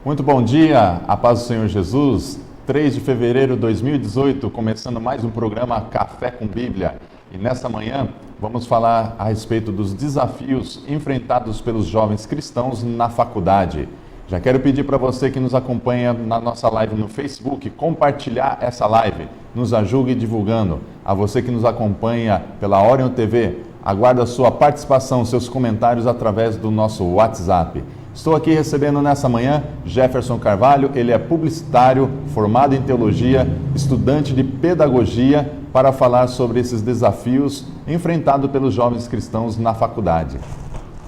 Muito bom dia, a paz do Senhor Jesus. 3 de fevereiro de 2018, começando mais um programa Café com Bíblia. E nesta manhã vamos falar a respeito dos desafios enfrentados pelos jovens cristãos na faculdade. Já quero pedir para você que nos acompanha na nossa live no Facebook, compartilhar essa live, nos ajude divulgando. A você que nos acompanha pela Orion TV, aguardo a sua participação, seus comentários através do nosso WhatsApp. Estou aqui recebendo nessa manhã Jefferson Carvalho, ele é publicitário, formado em teologia, estudante de pedagogia, para falar sobre esses desafios enfrentados pelos jovens cristãos na faculdade.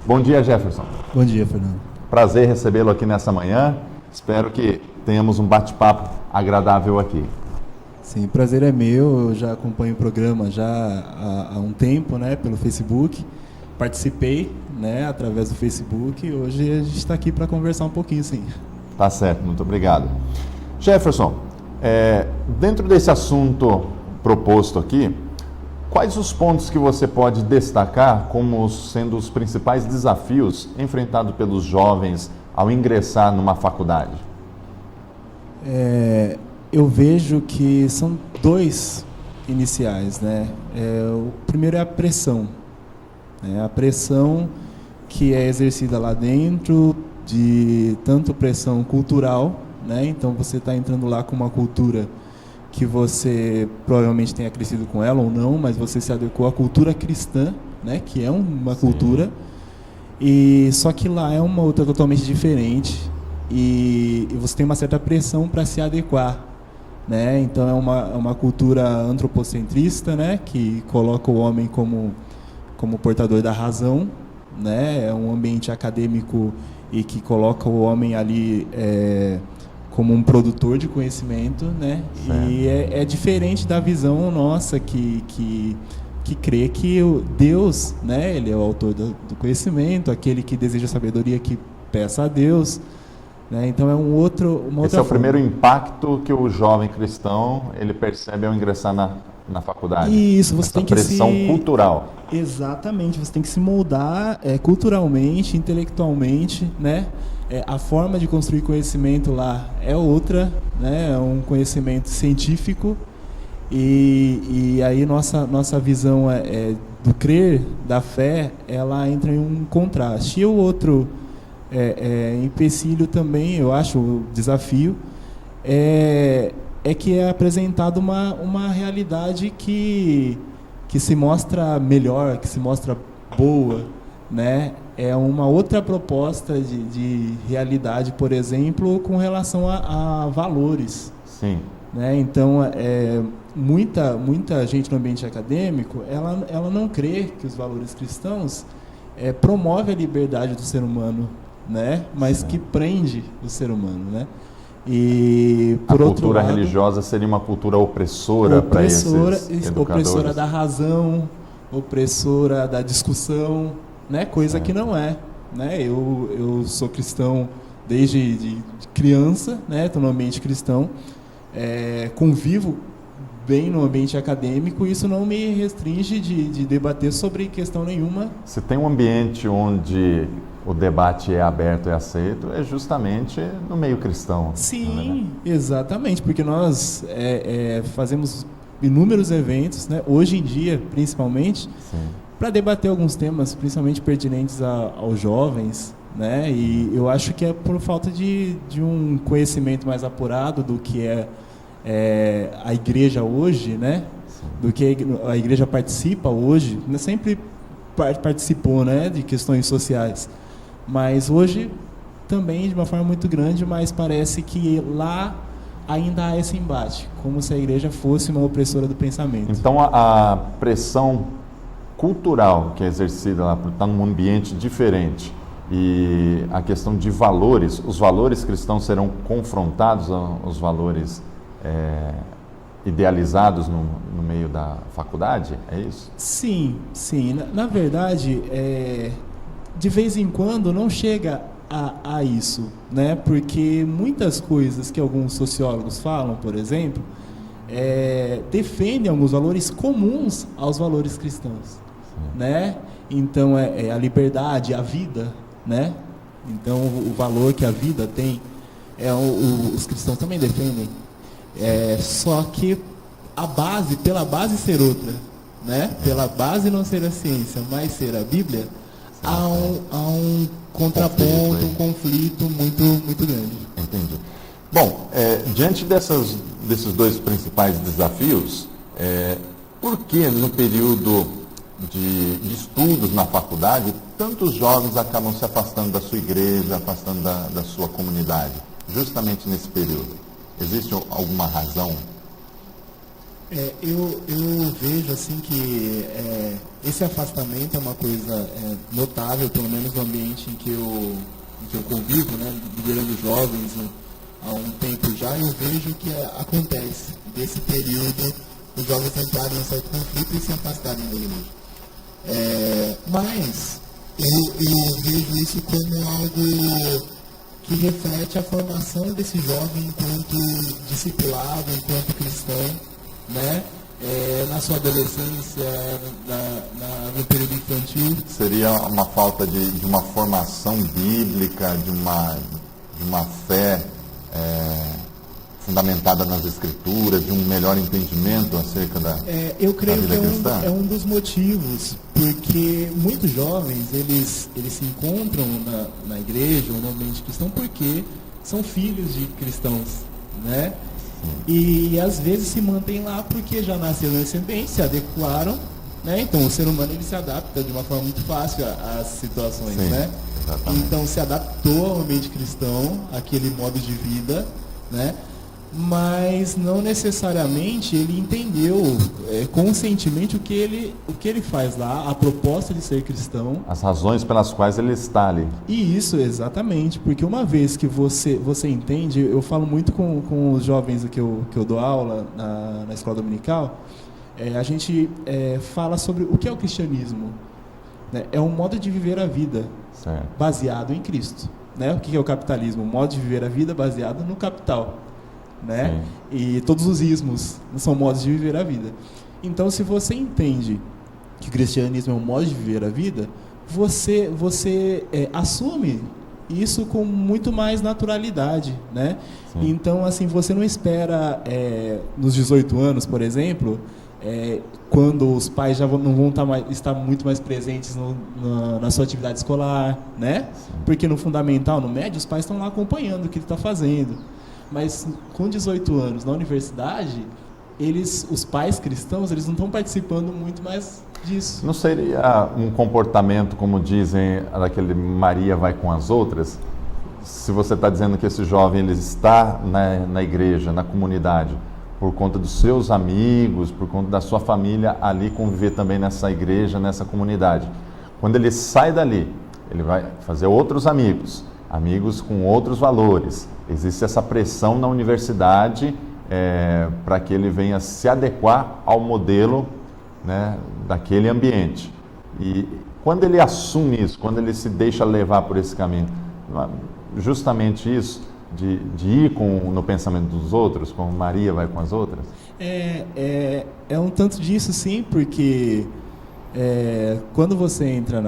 Bom dia, Jefferson. Bom dia, Fernando. Prazer recebê-lo aqui nessa manhã. Espero que tenhamos um bate-papo agradável aqui. Sim, prazer é meu. Eu já acompanho o programa já há um tempo, né, pelo Facebook. Participei, né, através do Facebook, e hoje a gente está aqui para conversar um pouquinho, sim. Tá certo, muito obrigado. Jefferson, dentro desse assunto proposto aqui, quais os pontos que você pode destacar como sendo os principais desafios enfrentados pelos jovens ao ingressar numa faculdade? Eu vejo que são dois iniciais, né? O primeiro é a pressão. A pressão que é exercida lá dentro, de tanto pressão cultural, né? Então você está entrando lá com uma cultura que você provavelmente tenha crescido com ela ou não, mas você se adequou à cultura cristã, né? Que é uma cultura, e só que lá é uma outra totalmente diferente, e você tem uma certa pressão para se adequar, né? Então é uma cultura antropocentrista, né? Que coloca o homem como portador da razão, né? É um ambiente acadêmico e que coloca o homem ali como um produtor de conhecimento, né? Certo. E é diferente da visão nossa que crê que Deus, né? Ele é o autor do conhecimento, aquele que deseja sabedoria que peça a Deus, né? Então é uma outra Esse é o forma. primeiro impacto que o jovem cristão ele percebe ao ingressar na faculdade. Isso, você tem que pressão cultural. Exatamente, você tem que se moldar culturalmente, intelectualmente, né? A forma de construir conhecimento lá é outra, né? É um conhecimento científico, e aí nossa visão do crer, da fé, ela entra em um contraste. E o outro empecilho também, eu acho, o desafio, é que é apresentada uma realidade que se mostra melhor, que se mostra boa, né? É uma outra proposta de realidade, por exemplo, com relação a valores. Sim. Né? Então, muita gente no ambiente acadêmico, ela não crê que os valores cristãos promovem a liberdade do ser humano, né? Mas Sim. que prende o ser humano, né? E por a outro cultura lado, religiosa seria uma cultura opressora para esses educadores. Opressora da razão, opressora da discussão, né? Coisa que não é, né? Eu sou cristão desde de criança, né? Estou no ambiente cristão, convivo bem no ambiente acadêmico, e isso não me restringe de debater sobre questão nenhuma. Se tem um ambiente onde o debate é aberto e aceito, é justamente no meio cristão. Sim, exatamente, porque nós fazemos inúmeros eventos, né, hoje em dia, principalmente, para debater alguns temas, principalmente pertinentes aos jovens, né, e eu acho que é por falta de um conhecimento mais apurado do que a igreja hoje, né, do que a igreja participa hoje, né, sempre participou, né, de questões sociais. Mas hoje também de uma forma muito grande, mas parece que lá ainda há esse embate, como se a igreja fosse uma opressora do pensamento. Então a pressão cultural que é exercida lá, por estar num ambiente diferente, e a questão de valores, os valores cristãos serão confrontados aos valores idealizados no meio da faculdade, é isso? Sim. Na verdade, de vez em quando não chega a isso, né? Porque muitas coisas que alguns sociólogos falam, por exemplo, defendem alguns valores comuns aos valores cristãos, né? Então, a liberdade, a vida, né? Então, o valor que a vida tem, os cristãos também defendem. Só que pela base ser outra, né? Pela base não ser a ciência, mas ser a Bíblia, há um contraponto, um conflito muito, muito grande. Entendi. Bom, diante desses dois principais desafios, por que no período de estudos na faculdade, tantos jovens acabam se afastando da sua igreja, afastando da sua comunidade, justamente nesse período? Existe alguma razão? Eu vejo assim que esse afastamento é uma coisa notável, pelo menos no ambiente em que eu convivo, né, liderando jovens há um tempo já. Eu vejo que acontece desse período os jovens entrarem em certo conflito e se afastarem da igreja. Mas eu vejo isso como algo que reflete a formação desse jovem enquanto discipulado, enquanto cristão, né? Na sua adolescência, no período infantil. Seria uma falta de uma formação bíblica, de uma fé fundamentada nas Escrituras, de um melhor entendimento acerca da eu creio vida cristã? É um dos motivos, porque muitos jovens, eles se encontram na igreja ou no ambiente cristão porque são filhos de cristãos, né? E às vezes se mantêm lá porque já nasceram nesse ambiente, se adequaram, né? Então o ser humano ele se adapta de uma forma muito fácil às situações, né? Exatamente. Então se adaptou ao ambiente cristão, àquele modo de vida, né? Mas não necessariamente ele entendeu conscientemente o que ele faz lá, a proposta de ser cristão. As razões pelas quais ele está ali. E isso, exatamente, porque uma vez que você entende, eu falo muito com os jovens que eu dou aula na escola dominical, a gente fala sobre o que é o cristianismo. Né? É um modo de viver a vida baseado em Cristo. Né? O que é o capitalismo? Um modo de viver a vida baseado no capital. Né? E todos os ismos são modos de viver a vida. Então, se você entende que o cristianismo é um modo de viver a vida, você assume isso com muito mais naturalidade, né? Então, assim, você não espera nos 18 anos, por exemplo, quando os pais já não vão estar muito mais presentes na sua atividade escolar, né? Porque no fundamental, no médio, os pais estão lá acompanhando o que ele está fazendo. Mas com 18 anos na universidade, os pais cristãos, eles não estão participando muito mais disso. Não seria um comportamento, como dizem, daquele Maria vai com as outras? Se você está dizendo que esse jovem ele está na igreja, na comunidade, por conta dos seus amigos, por conta da sua família ali conviver também nessa igreja, nessa comunidade. Quando ele sai dali, ele vai fazer outros amigos com outros valores. Existe essa pressão na universidade para que ele venha se adequar ao modelo, né, daquele ambiente. E quando ele assume isso, quando ele se deixa levar por esse caminho, justamente isso, de ir no pensamento dos outros, como Maria vai com as outras? É um tanto disso, sim, porque quando você entra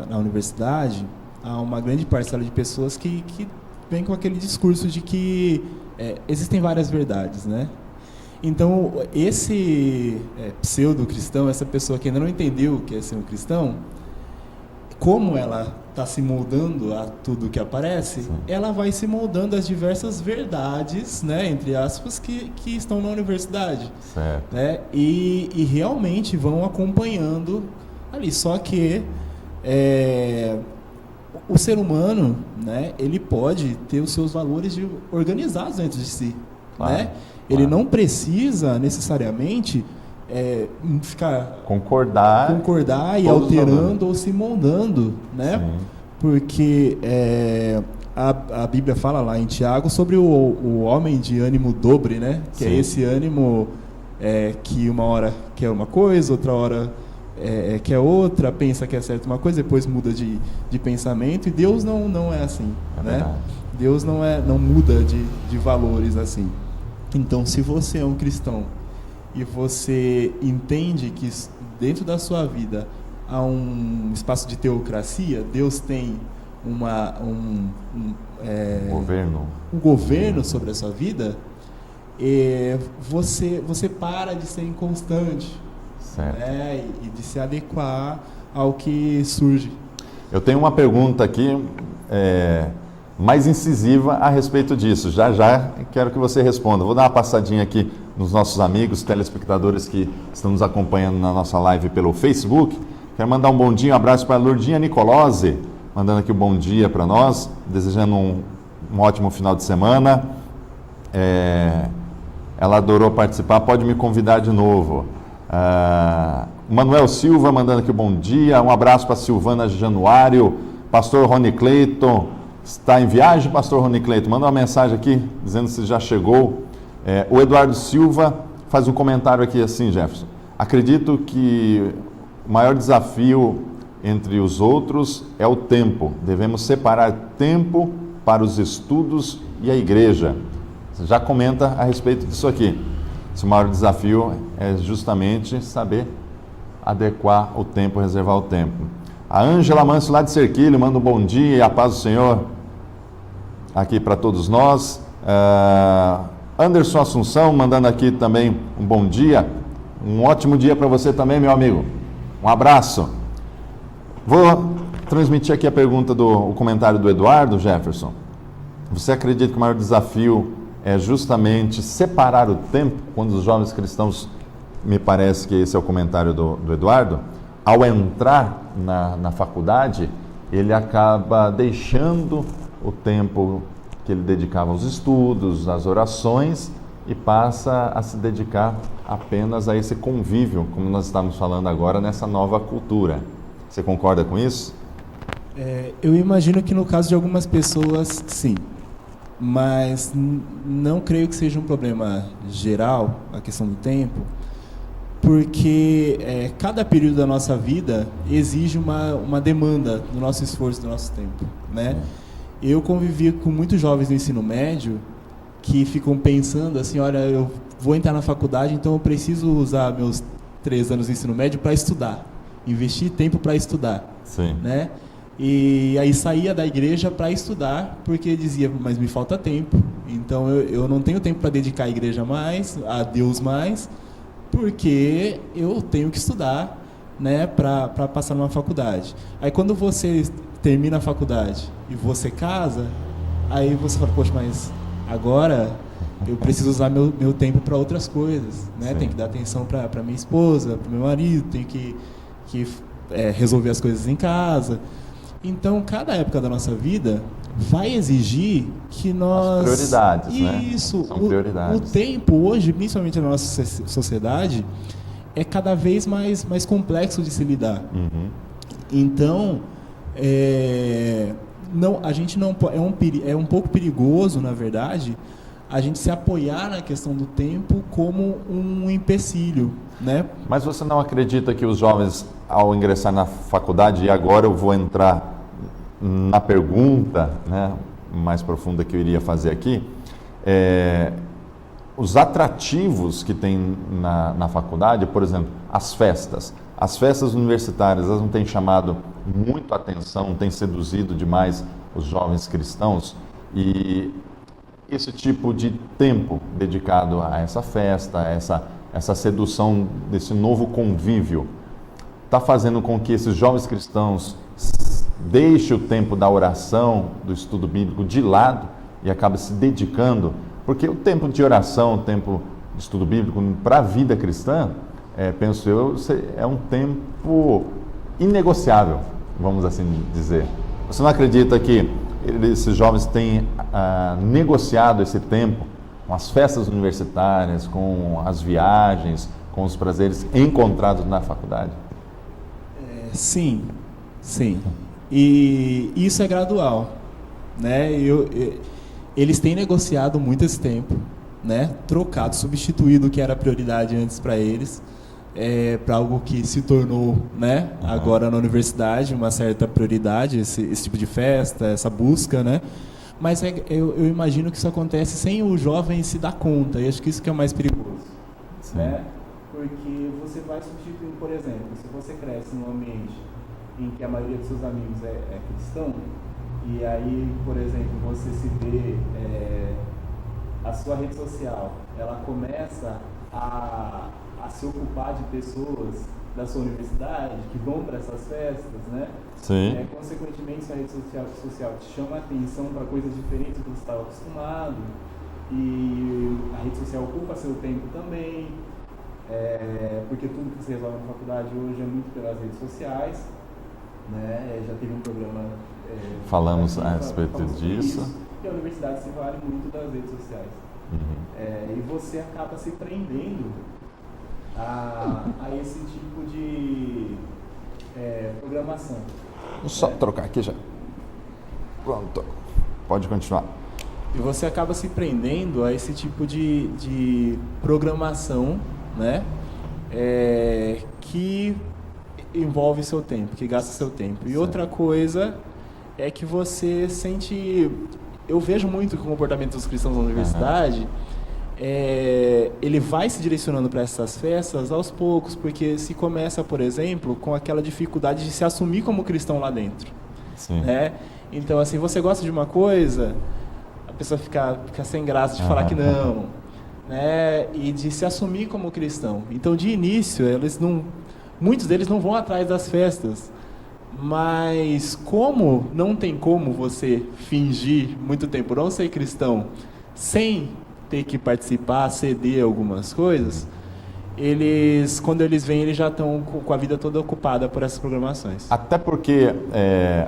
na universidade, há uma grande parcela de pessoas que vem com aquele discurso de que existem várias verdades, né? Então, esse pseudo-cristão, essa pessoa que ainda não entendeu o que é ser um cristão, como ela está se moldando a tudo que aparece, ela vai se moldando às diversas verdades, né, entre aspas, que estão na universidade. Certo. Né? E realmente vão acompanhando ali. Só que o ser humano, né, ele pode ter os seus valores organizados dentro de si. Claro, né? Ele não precisa necessariamente ficar concordar e alterando ou se moldando, né? Sim. Porque a Bíblia fala lá em Tiago sobre o homem de ânimo dobre, né? Que é esse ânimo que uma hora quer uma coisa, outra hora quer outra, pensa que é certo uma coisa, depois muda de pensamento. E Deus não é assim, né? Verdade. Deus não muda de valores assim. Então, se você é um cristão e você entende que dentro da sua vida há um espaço de teocracia, Deus tem um governo sobre a sua vida, você para de ser inconstante, né? E de se adequar ao que surge. Eu tenho uma pergunta aqui mais incisiva a respeito disso. Já quero que você responda. Vou dar uma passadinha aqui nos nossos amigos, telespectadores que estão nos acompanhando na nossa live pelo Facebook. Quero mandar um bom dia, um abraço para a Lourdinha Nicolose, mandando aqui um bom dia para nós, desejando um ótimo final de semana. Ela adorou participar, pode me convidar de novo. Manuel Silva mandando aqui um bom dia, um abraço para Silvana Januário. Pastor Rony Cleiton, está em viagem, Pastor Rony Cleiton? Manda uma mensagem aqui, dizendo se já chegou. O Eduardo Silva faz um comentário aqui assim, Jefferson: acredito que o maior desafio entre os outros é o tempo. Devemos separar tempo para os estudos e a igreja. Você já comenta a respeito disso aqui. Esse maior desafio é justamente saber adequar o tempo, reservar o tempo. A Ângela Manso, lá de Serquilho, manda um bom dia e a paz do Senhor aqui para todos nós. Anderson Assunção, mandando aqui também um bom dia. Um ótimo dia para você também, meu amigo. Um abraço. Vou transmitir aqui a pergunta o comentário do Eduardo Jefferson. Você acredita que o maior desafio é justamente separar o tempo, quando os jovens cristãos, me parece que esse é o comentário do Eduardo, ao entrar na faculdade, ele acaba deixando o tempo que ele dedicava aos estudos, às orações, e passa a se dedicar apenas a esse convívio, como nós estamos falando agora, nessa nova cultura. Você concorda com isso? Eu imagino que no caso de algumas pessoas, sim. Mas não creio que seja um problema geral, a questão do tempo, porque cada período da nossa vida exige uma demanda do nosso esforço, do nosso tempo, né? Eu convivi com muitos jovens do ensino médio que ficam pensando assim: olha, eu vou entrar na faculdade, então eu preciso usar meus 3 anos de ensino médio para estudar, investir tempo para estudar, Sim. né? E aí saía da igreja para estudar, porque dizia: mas me falta tempo, então eu não tenho tempo para dedicar à igreja mais, a Deus mais, porque eu tenho que estudar, né, para passar numa faculdade. Aí quando você termina a faculdade e você casa, aí você fala: poxa, mas agora eu preciso usar meu tempo para outras coisas, né? Sim. Tenho que dar atenção para minha esposa, para meu marido, tenho que resolver as coisas em casa. Então, cada época da nossa vida vai exigir que nós... As prioridades, Isso, né? São prioridades. O tempo hoje, principalmente na nossa sociedade, é cada vez mais complexo de se lidar. Uhum. Então, a gente não é um pouco perigoso, na verdade, a gente se apoiar na questão do tempo como um empecilho, né? Mas você não acredita que os jovens, ao ingressar na faculdade, e agora eu vou entrar na pergunta, né, mais profunda que eu iria fazer aqui, os atrativos que tem na faculdade, por exemplo, as festas universitárias, elas não têm chamado muito a atenção, não têm seduzido demais os jovens cristãos, e esse tipo de tempo dedicado a essa festa, essa sedução desse novo convívio, está fazendo com que esses jovens cristãos deixem o tempo da oração, do estudo bíblico de lado e acabem se dedicando, porque o tempo de oração, o tempo de estudo bíblico para a vida cristã, penso eu, é um tempo inegociável, vamos assim dizer. Você não acredita que esses jovens têm negociado esse tempo com as festas universitárias, com as viagens, com os prazeres encontrados na faculdade? Sim. E isso é gradual, né? Eles têm negociado muito esse tempo, né? Trocado, substituído o que era prioridade antes para eles, para algo que se tornou, né, agora na universidade, uma certa prioridade, esse tipo de festa, essa busca, né? Mas eu imagino que isso acontece sem o jovem se dar conta, e acho que isso que é o mais perigoso, né? Porque você vai substituindo, por exemplo, se você cresce num ambiente em que a maioria dos seus amigos é cristão, E aí, por exemplo, você se vê, a sua rede social, ela começa a se ocupar de pessoas da sua universidade que vão para essas festas, né? Sim. Consequentemente, sua rede social te chama a atenção para coisas diferentes do que você estava acostumado, e a rede social ocupa seu tempo também, porque tudo que você resolve na faculdade hoje é muito pelas redes sociais, né? Já teve um programa falamos a respeito disso. E a universidade se vale muito das redes sociais. E você acaba se prendendo a esse tipo de programação. Vou só trocar aqui já. Pronto. Pode continuar. E você acaba se prendendo a esse tipo de programação, né? Que envolve seu tempo, que gasta seu tempo. E outra coisa é que você sente... Eu vejo muito que o comportamento dos cristãos na universidade, ele vai se direcionando para essas festas aos poucos, porque se começa, por exemplo, com aquela dificuldade de se assumir como cristão lá dentro. Sim. Né? Então, assim, você gosta de uma coisa, a pessoa fica sem graça de falar que não, né? E de se assumir como cristão. Então, de início, muitos deles não vão atrás das festas, mas como não tem como você fingir muito tempo não ser cristão sem ter que participar, ceder algumas coisas, quando eles vêm, eles já estão com a vida toda ocupada por essas programações. Até porque,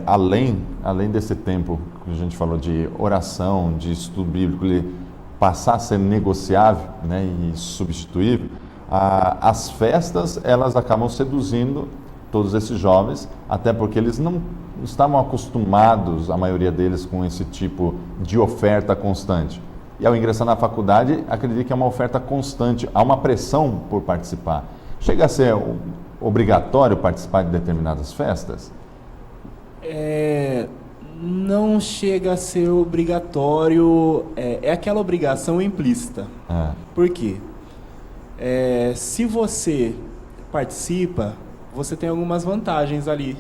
além desse tempo que a gente falou de oração, de estudo bíblico, ele passar a ser negociável, né, e substituível, as festas, elas acabam seduzindo todos esses jovens, até porque eles não estavam acostumados, a maioria deles, com esse tipo de oferta constante. E ao ingressar na faculdade, acredito que é uma oferta constante, há uma pressão por participar. Chega a ser obrigatório participar de determinadas festas? Não chega a ser obrigatório, é aquela obrigação implícita. Por quê? Se você participa, você tem algumas vantagens ali,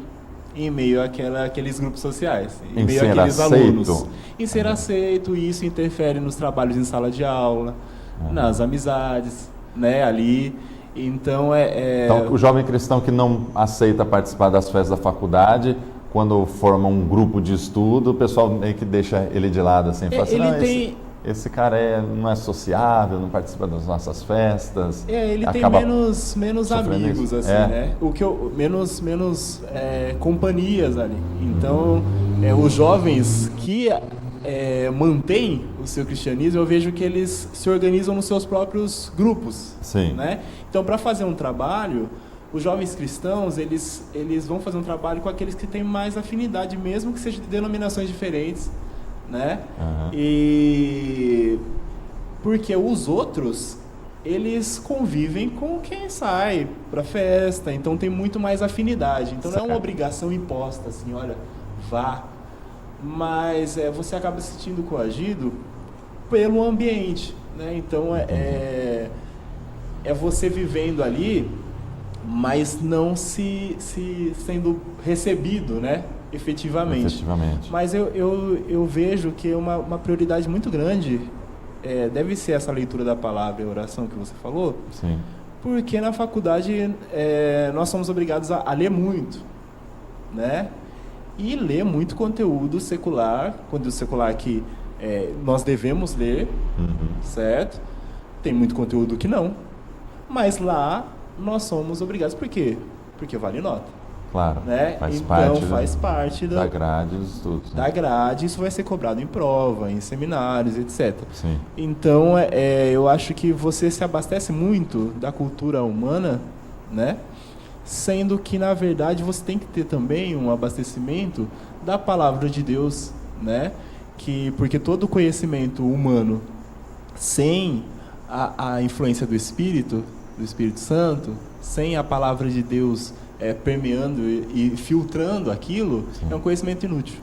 em meio àqueles grupos sociais, em meio àqueles alunos. Em ser aceito, isso interfere nos trabalhos em sala de aula, nas amizades, né, ali. Então, Então, o jovem cristão que não aceita participar das festas da faculdade, quando forma um grupo de estudo, o pessoal meio que deixa ele de lado, assim, fala assim, esse cara não é sociável, não participa das nossas festas. Ele tem menos amigos, assim, né? Menos companhias ali. Então, os jovens que mantêm o seu cristianismo, eu vejo que eles se organizam nos seus próprios grupos. Sim. Né? Então, para fazer um trabalho, os jovens cristãos, eles vão fazer um trabalho com aqueles que têm mais afinidade, mesmo que sejam de denominações diferentes, né? E porque os outros, eles convivem com quem sai para festa, então tem muito mais afinidade. Então não é uma obrigação imposta, assim, olha, vá. Mas você acaba se sentindo coagido pelo ambiente, né? Então é você vivendo ali, mas não se sendo recebido, né? Efetivamente. Mas eu vejo que uma prioridade muito grande deve ser essa leitura da palavra e a oração que você falou. Sim. Porque na faculdade nós somos obrigados a ler muito, né? E ler muito conteúdo secular que nós devemos ler, certo? Tem muito conteúdo que não, mas lá nós somos obrigados. Por quê? Porque vale nota. Claro, né? Faz parte da grade dos estudos. Da grade, isso vai ser cobrado em prova, em seminários, etc. Sim. Então, eu acho que você se abastece muito da cultura humana, né? Sendo que, na verdade, você tem que ter também um abastecimento da palavra de Deus, né? Porque todo conhecimento humano, sem a influência do Espírito Santo, sem a palavra de Deus permeando e filtrando aquilo, sim, é um conhecimento inútil.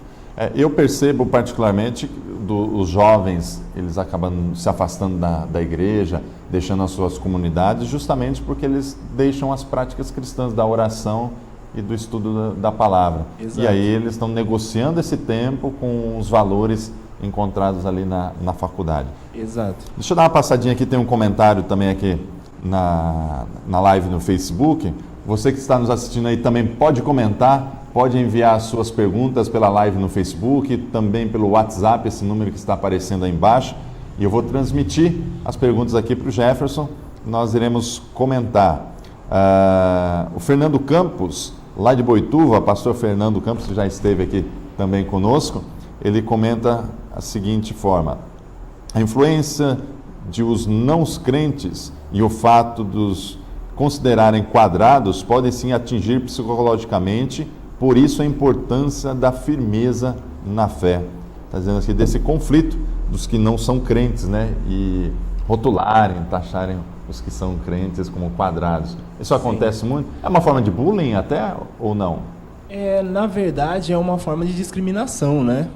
Eu percebo particularmente os jovens, eles acabam se afastando da igreja, deixando as suas comunidades, justamente porque eles deixam as práticas cristãs da oração e do estudo da palavra. Exato. E aí eles estão negociando esse tempo com os valores encontrados ali na faculdade. Exato. Deixa eu dar uma passadinha aqui, tem um comentário também aqui na live no Facebook. Você que está nos assistindo aí também pode comentar, pode enviar as suas perguntas pela live no Facebook, também pelo WhatsApp, esse número que está aparecendo aí embaixo. E eu vou transmitir as perguntas aqui para o Jefferson, nós iremos comentar. O Fernando Campos, lá de Boituva, pastor Fernando Campos, que já esteve aqui também conosco, ele comenta a seguinte forma: a influência de os não crentes e o fato dos considerarem quadrados podem sim atingir psicologicamente, por isso a importância da firmeza na fé. Está dizendo aqui desse conflito dos que não são crentes, né? E rotularem, taxarem os que são crentes como quadrados. Isso acontece muito? É uma forma de bullying até ou não? Na verdade, é uma forma de discriminação, né?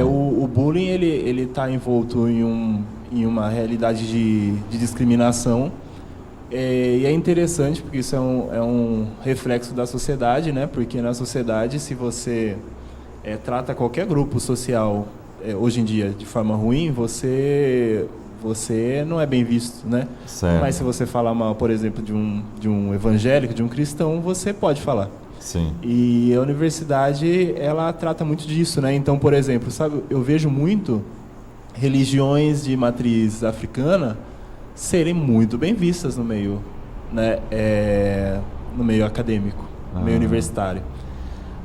O bullying, ele está envolto em uma realidade de discriminação. E é interessante porque isso é um reflexo da sociedade, né? Porque na sociedade, se você trata qualquer grupo social hoje em dia de forma ruim, você não é bem visto, né? Certo. Mas se você falar mal, por exemplo, de um evangélico, de um cristão, você pode falar. Sim. E a universidade, ela trata muito disso, né? Então, por exemplo, sabe, eu vejo muito religiões de matriz africana serem muito bem vistas no meio, né? No meio acadêmico, no meio universitário.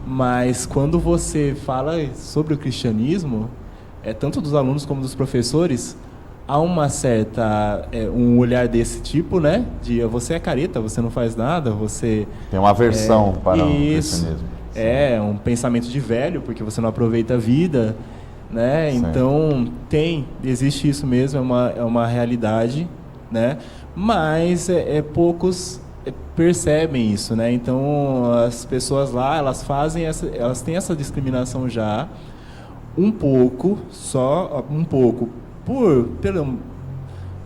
Mas quando você fala sobre o cristianismo, tanto dos alunos como dos professores, há uma certa um olhar desse tipo, né? De você é careta, você não faz nada, você tem uma aversão para o isso, cristianismo. Um pensamento de velho, porque você não aproveita a vida, né? Certo. Então existe isso mesmo, é uma realidade, né? Mas poucos percebem isso, né? Então as pessoas lá, elas têm essa discriminação já um pouco pelo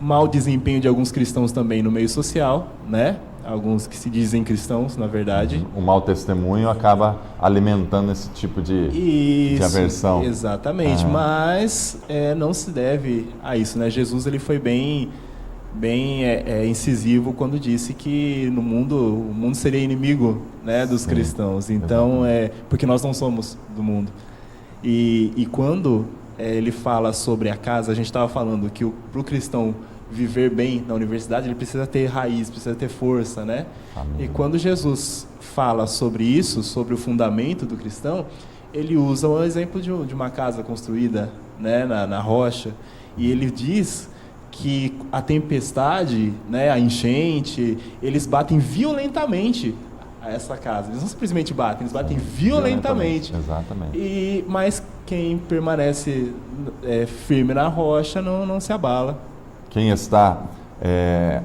mau desempenho de alguns cristãos também no meio social, né? Alguns que se dizem cristãos, na verdade. O mau testemunho acaba alimentando esse tipo de aversão. Exatamente, mas não se deve a isso, né? Jesus, ele foi bem incisivo quando disse que o mundo seria inimigo, né, dos cristãos. Então, porque nós não somos do mundo. E quando ele fala sobre a casa, a gente estava falando que para o cristão viver bem na universidade, ele precisa ter raiz, precisa ter força, né? Amém. E quando Jesus fala sobre isso, sobre o fundamento do cristão, ele usa um exemplo de uma casa construída, né, na rocha, e ele diz que a tempestade, né, a enchente, eles batem violentamente a essa casa. Eles não simplesmente batem, eles batem violentamente. Exatamente. Mas quem permanece firme na rocha não se abala. Quem está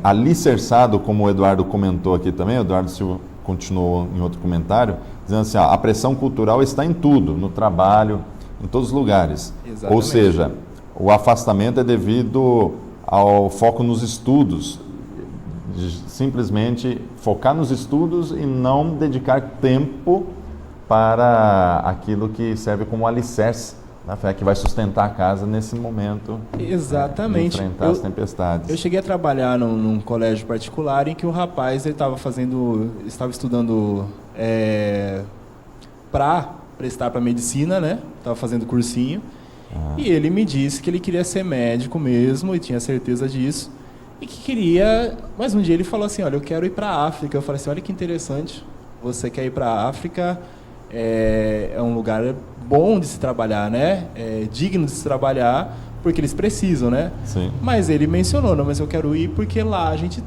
alicerçado, como o Eduardo comentou aqui também, o Eduardo Silva continuou em outro comentário, dizendo assim, a pressão cultural está em tudo, no trabalho, em todos os lugares. Exatamente. Ou seja, o afastamento é devido ao foco nos estudos, de simplesmente focar nos estudos e não dedicar tempo para aquilo que serve como alicerce na fé, que vai sustentar a casa nesse momento. Exatamente. De enfrentar as tempestades. Eu cheguei a trabalhar num colégio particular em que o rapaz estava estudando para prestar para medicina, né? Estava fazendo cursinho. E ele me disse que ele queria ser médico mesmo, e tinha certeza disso, e que queria... Mas um dia ele falou assim, olha, eu quero ir para a África. Eu falei assim, olha que interessante, você quer ir para a África, é um lugar bom de se trabalhar, né? É digno de se trabalhar, porque eles precisam, né? Sim. Mas ele mencionou, não, mas eu quero ir porque lá a gente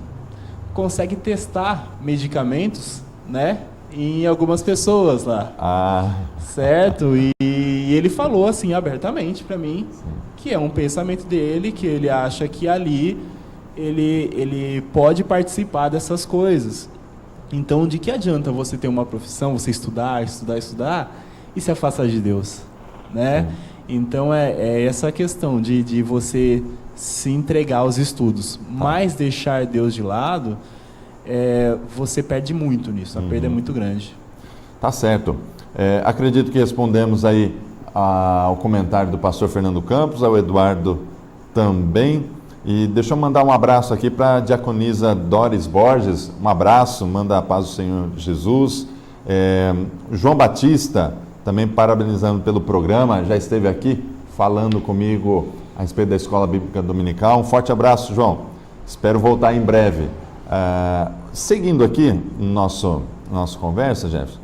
consegue testar medicamentos, né? Em algumas pessoas lá. Certo? E ele falou assim abertamente para mim, sim, que é um pensamento dele, que ele acha que ali ele pode participar dessas coisas. Então, de que adianta você ter uma profissão, você estudar e se afastar de Deus, né? Sim. Então, é essa questão de você se entregar aos estudos, mas deixar Deus de lado, você perde muito nisso, a perda é muito grande. Tá certo. Acredito que respondemos aí ao comentário do pastor Fernando Campos, ao Eduardo também. E deixa eu mandar um abraço aqui para a diaconisa Doris Borges. Um abraço, manda a paz do Senhor Jesus. João Batista, também parabenizando pelo programa, já esteve aqui falando comigo a respeito da Escola Bíblica Dominical. Um forte abraço, João. Espero voltar em breve. Seguindo aqui no nossa conversa, Jefferson,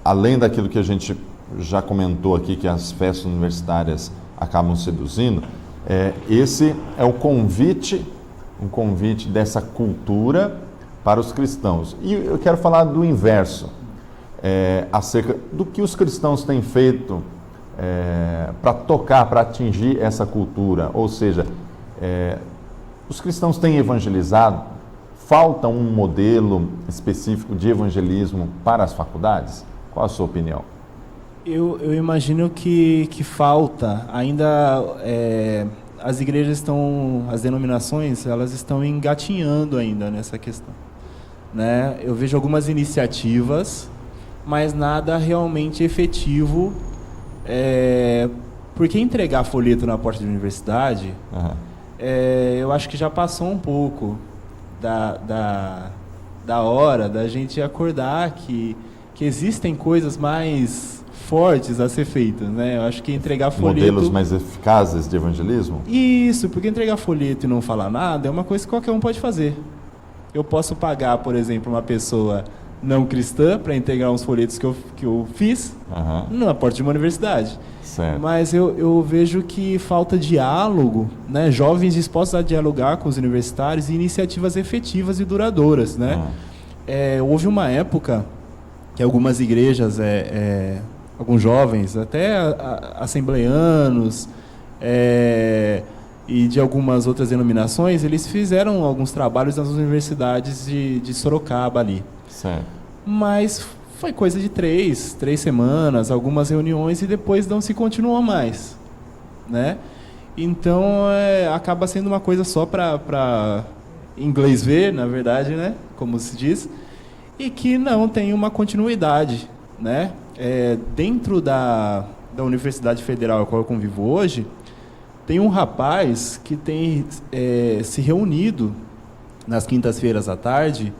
além daquilo que a gente já comentou aqui, que as festas universitárias acabam seduzindo, esse é um convite dessa cultura para os cristãos. E eu quero falar do inverso, acerca do que os cristãos têm feito para tocar, para atingir essa cultura. Ou seja, os cristãos têm evangelizado. Falta um modelo específico de evangelismo para as faculdades? Qual a sua opinião? Eu imagino que falta. Ainda as igrejas as denominações, elas estão engatinhando ainda nessa questão, né? Eu vejo algumas iniciativas, mas nada realmente efetivo, porque entregar folheto na porta da universidade, eu acho que já passou um pouco da hora da gente acordar que existem coisas mais fortes a ser feitas, né? Eu acho que entregar folheto... Modelos mais eficazes de evangelismo? Isso, porque entregar folheto e não falar nada é uma coisa que qualquer um pode fazer. Eu posso pagar, por exemplo, uma pessoa não cristã para entregar uns folhetos que eu fiz na porta de uma universidade. Certo. Mas eu vejo que falta diálogo, né? Jovens dispostos a dialogar com os universitários e iniciativas efetivas e duradouras, né? Houve uma época que algumas igrejas, alguns jovens, até assembleanos e de algumas outras denominações, eles fizeram alguns trabalhos nas universidades de Sorocaba ali. Certo. Mas foi coisa de 3 semanas, algumas reuniões, e depois não se continuou mais, né? Então acaba sendo uma coisa só para inglês ver, na verdade, né? Como se diz, e que não tem uma continuidade, né? Dentro da Universidade Federal a qual eu convivo hoje, tem um rapaz que tem se reunido nas quintas-feiras à tarde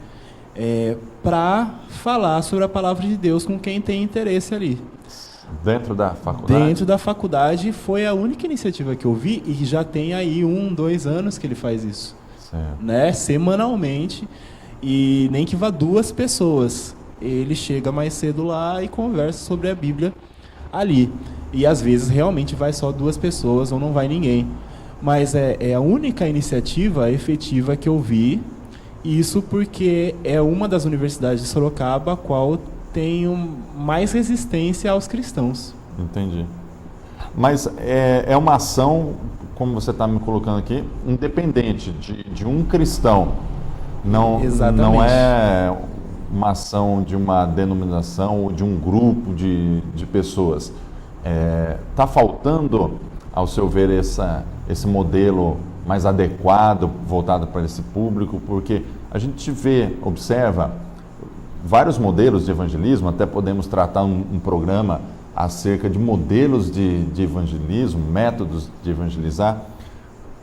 para falar sobre a palavra de Deus com quem tem interesse ali. Dentro da faculdade? Dentro da faculdade, foi a única iniciativa que eu vi, e já tem aí 2 anos que ele faz isso. Certo. Né? Semanalmente, e nem que vá 2 pessoas. Ele chega mais cedo lá e conversa sobre a Bíblia ali. E às vezes realmente vai só 2 pessoas ou não vai ninguém. Mas é a única iniciativa efetiva que eu vi. Isso porque é uma das universidades de Sorocaba a qual tem mais resistência aos cristãos. Entendi. Mas é uma ação, como você está me colocando aqui, independente de um cristão. Não é uma ação de uma denominação ou de um grupo de pessoas. Está faltando, ao seu ver, esse modelo mais adequado, voltado para esse público, porque a gente observa vários modelos de evangelismo, até podemos tratar um programa acerca de modelos de evangelismo, métodos de evangelizar,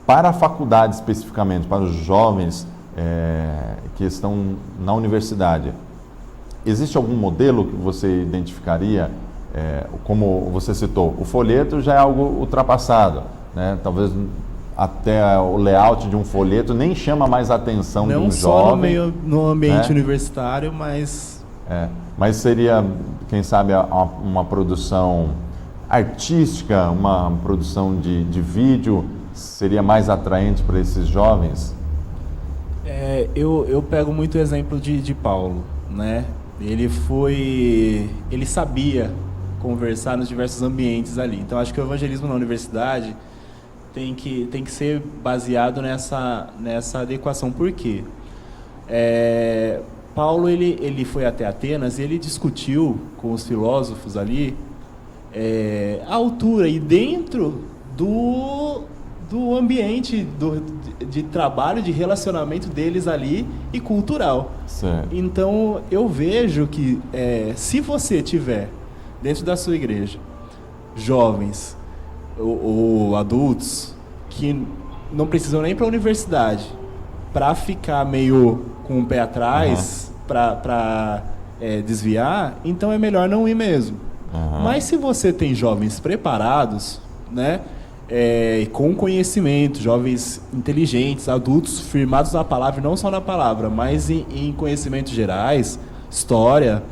para a faculdade especificamente, para os jovens que estão na universidade. Existe algum modelo que você identificaria, como você citou, o folheto já é algo ultrapassado, né? Talvez até o layout de um folheto nem chama mais a atenção de um jovem. Não só no ambiente universitário, mas... Mas seria, quem sabe, uma produção artística, uma produção de vídeo, seria mais atraente para esses jovens? Eu pego muito o exemplo de Paulo, né? Ele sabia conversar nos diversos ambientes ali. Então, acho que o evangelismo na universidade tem que ser baseado nessa adequação. Por quê? Paulo ele foi até Atenas e ele discutiu com os filósofos ali a altura, e dentro do do ambiente de trabalho, de relacionamento deles ali e cultural. Certo. Então, eu vejo que se você tiver dentro da sua igreja jovens ou adultos que não precisam nem para a universidade para ficar meio com o pé atrás, para desviar, então é melhor não ir mesmo. Mas se você tem jovens preparados, né, com conhecimento, jovens inteligentes, adultos firmados na palavra, não só na palavra, mas em conhecimentos gerais, história,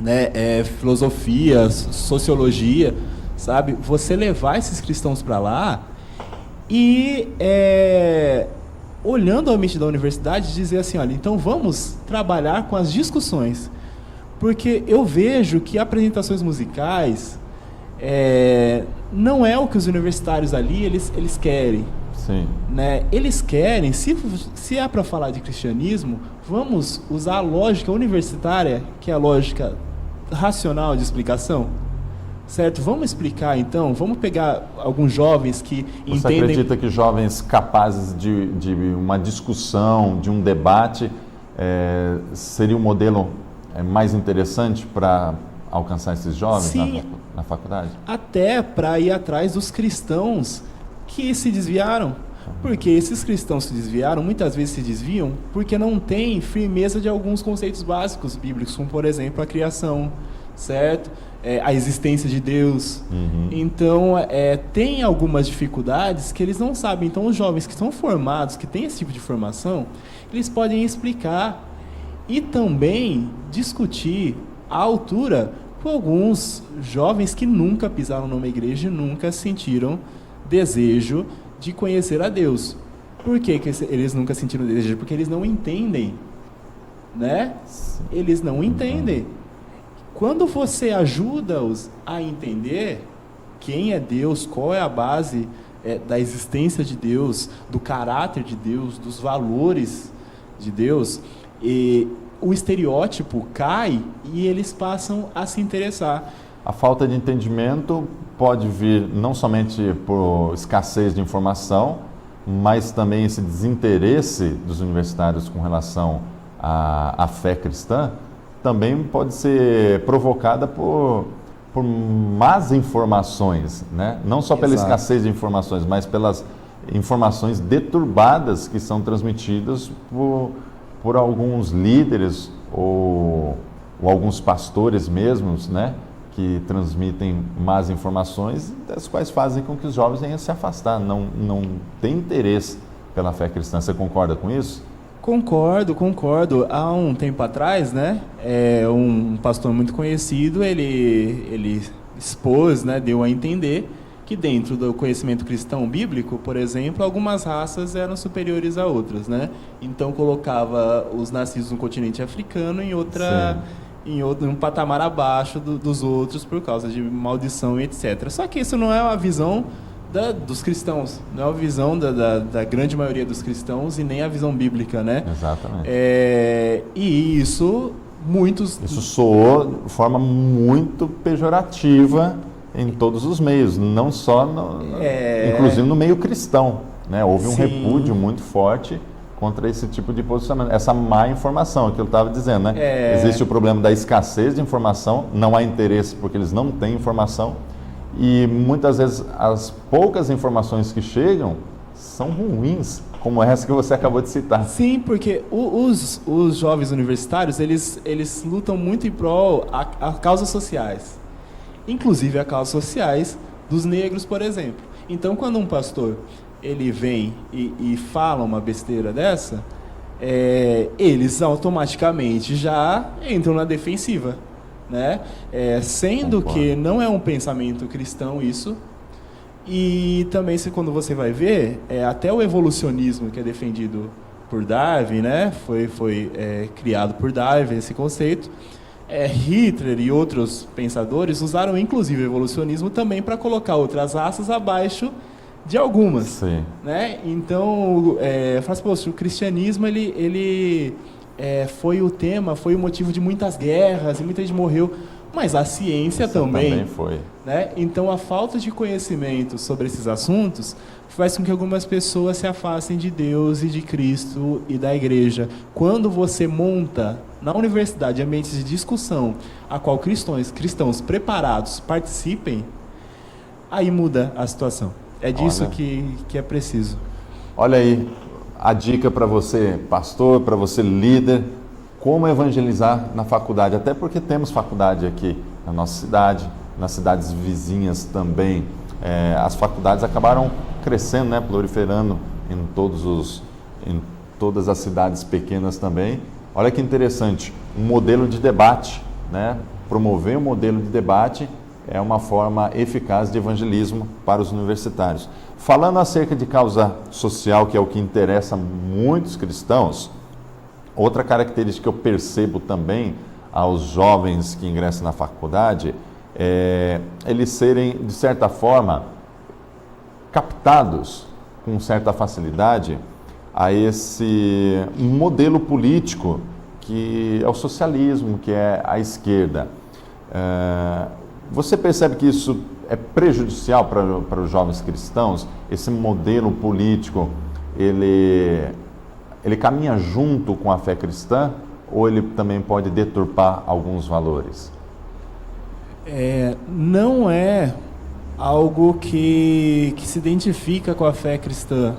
né, filosofia, sociologia, sabe? Você levar esses cristãos para lá e olhando o ambiente da universidade, dizer assim, olha, então vamos trabalhar com as discussões, porque eu vejo que apresentações musicais não é o que os universitários ali eles querem. Sim. Né? Eles querem, se é para falar de cristianismo, vamos usar a lógica universitária, que é a lógica racional de explicação, certo? Vamos explicar então, vamos pegar alguns jovens que entendem... Você acredita que jovens capazes de uma discussão, de um debate, seria um modelo mais interessante para alcançar esses jovens? Sim, na faculdade? Até para ir atrás dos cristãos que se desviaram. Porque esses cristãos se desviaram, muitas vezes se desviam porque não tem firmeza de alguns conceitos básicos bíblicos, como por exemplo a criação, certo? A existência de Deus. Então, tem algumas dificuldades que eles não sabem. Então, os jovens que são formados, que têm esse tipo de formação, eles podem explicar e também discutir à altura com alguns jovens que nunca pisaram numa igreja e nunca sentiram desejo de conhecer a Deus. Por que eles nunca sentiram desejo? Porque eles não entendem, né? Eles não entendem. Quando você ajuda-os a entender quem é Deus, qual é a base da existência de Deus, do caráter de Deus, dos valores de Deus, o estereótipo cai e eles passam a se interessar. A falta de entendimento pode vir não somente por escassez de informação, mas também esse desinteresse dos universitários com relação à fé cristã também pode ser provocada por más informações, né? Não só pela escassez de informações, mas pelas informações deturbadas que são transmitidas por alguns líderes ou alguns pastores mesmos, né? Que transmitem más informações, das quais fazem com que os jovens venham a se afastar, não têm interesse pela fé cristã. Você concorda com isso? Concordo. Há um tempo atrás, né, um pastor muito conhecido, ele expôs, né, deu a entender que dentro do conhecimento cristão bíblico, por exemplo, algumas raças eram superiores a outras, né? Então colocava os nascidos no continente africano em um patamar abaixo dos outros por causa de maldição e etc. Só que isso não é uma visão dos cristãos, não é a visão da grande maioria dos cristãos e nem a visão bíblica, né? Exatamente. E isso soou de forma muito pejorativa em todos os meios, não só inclusive no meio cristão, né? Houve um repúdio muito forte contra esse tipo de posicionamento, essa má informação, que eu estava dizendo, né? Existe o problema da escassez de informação, não há interesse porque eles não têm informação, e muitas vezes as poucas informações que chegam são ruins, como essa que você acabou de citar. Sim, porque os jovens universitários, eles lutam muito em prol a causas sociais, inclusive a causas sociais dos negros, por exemplo. Então, quando um pastor ele vem e fala uma besteira dessa, eles automaticamente já entram na defensiva, né? Sendo que não é um pensamento cristão isso. E também, quando você vai ver, até o evolucionismo que é defendido por Darwin, né? Foi criado por Darwin esse conceito. Hitler e outros pensadores usaram inclusive o evolucionismo também para colocar outras raças abaixo de algumas. Sim. Né? Então, faz, poxa, o cristianismo ele foi o tema, foi o motivo de muitas guerras e muita gente morreu. mas a ciência também foi. Né? Então, a falta de conhecimento sobre esses assuntos faz com que algumas pessoas se afastem de Deus e de Cristo e da igreja. Quando você monta na universidade ambientes de discussão a qual cristãos preparados participem, aí muda a situação. É disso que é preciso. Olha aí a dica para você, pastor, para você, líder, como evangelizar na faculdade. Até porque temos faculdade aqui na nossa cidade, nas cidades vizinhas também. As faculdades acabaram crescendo, né, proliferando em todas as cidades pequenas também. Olha que interessante, um modelo de debate, né? Promover um modelo de debate é uma forma eficaz de evangelismo para os universitários. Falando acerca de causa social, que é o que interessa muitos cristãos, outra característica que eu percebo também aos jovens que ingressam na faculdade é eles serem, de certa forma, captados com certa facilidade a esse modelo político que é o socialismo, que é a esquerda. Você percebe que isso é prejudicial para os jovens cristãos? Esse modelo político, ele caminha junto com a fé cristã ou ele também pode deturpar alguns valores? Não é algo que se identifica com a fé cristã,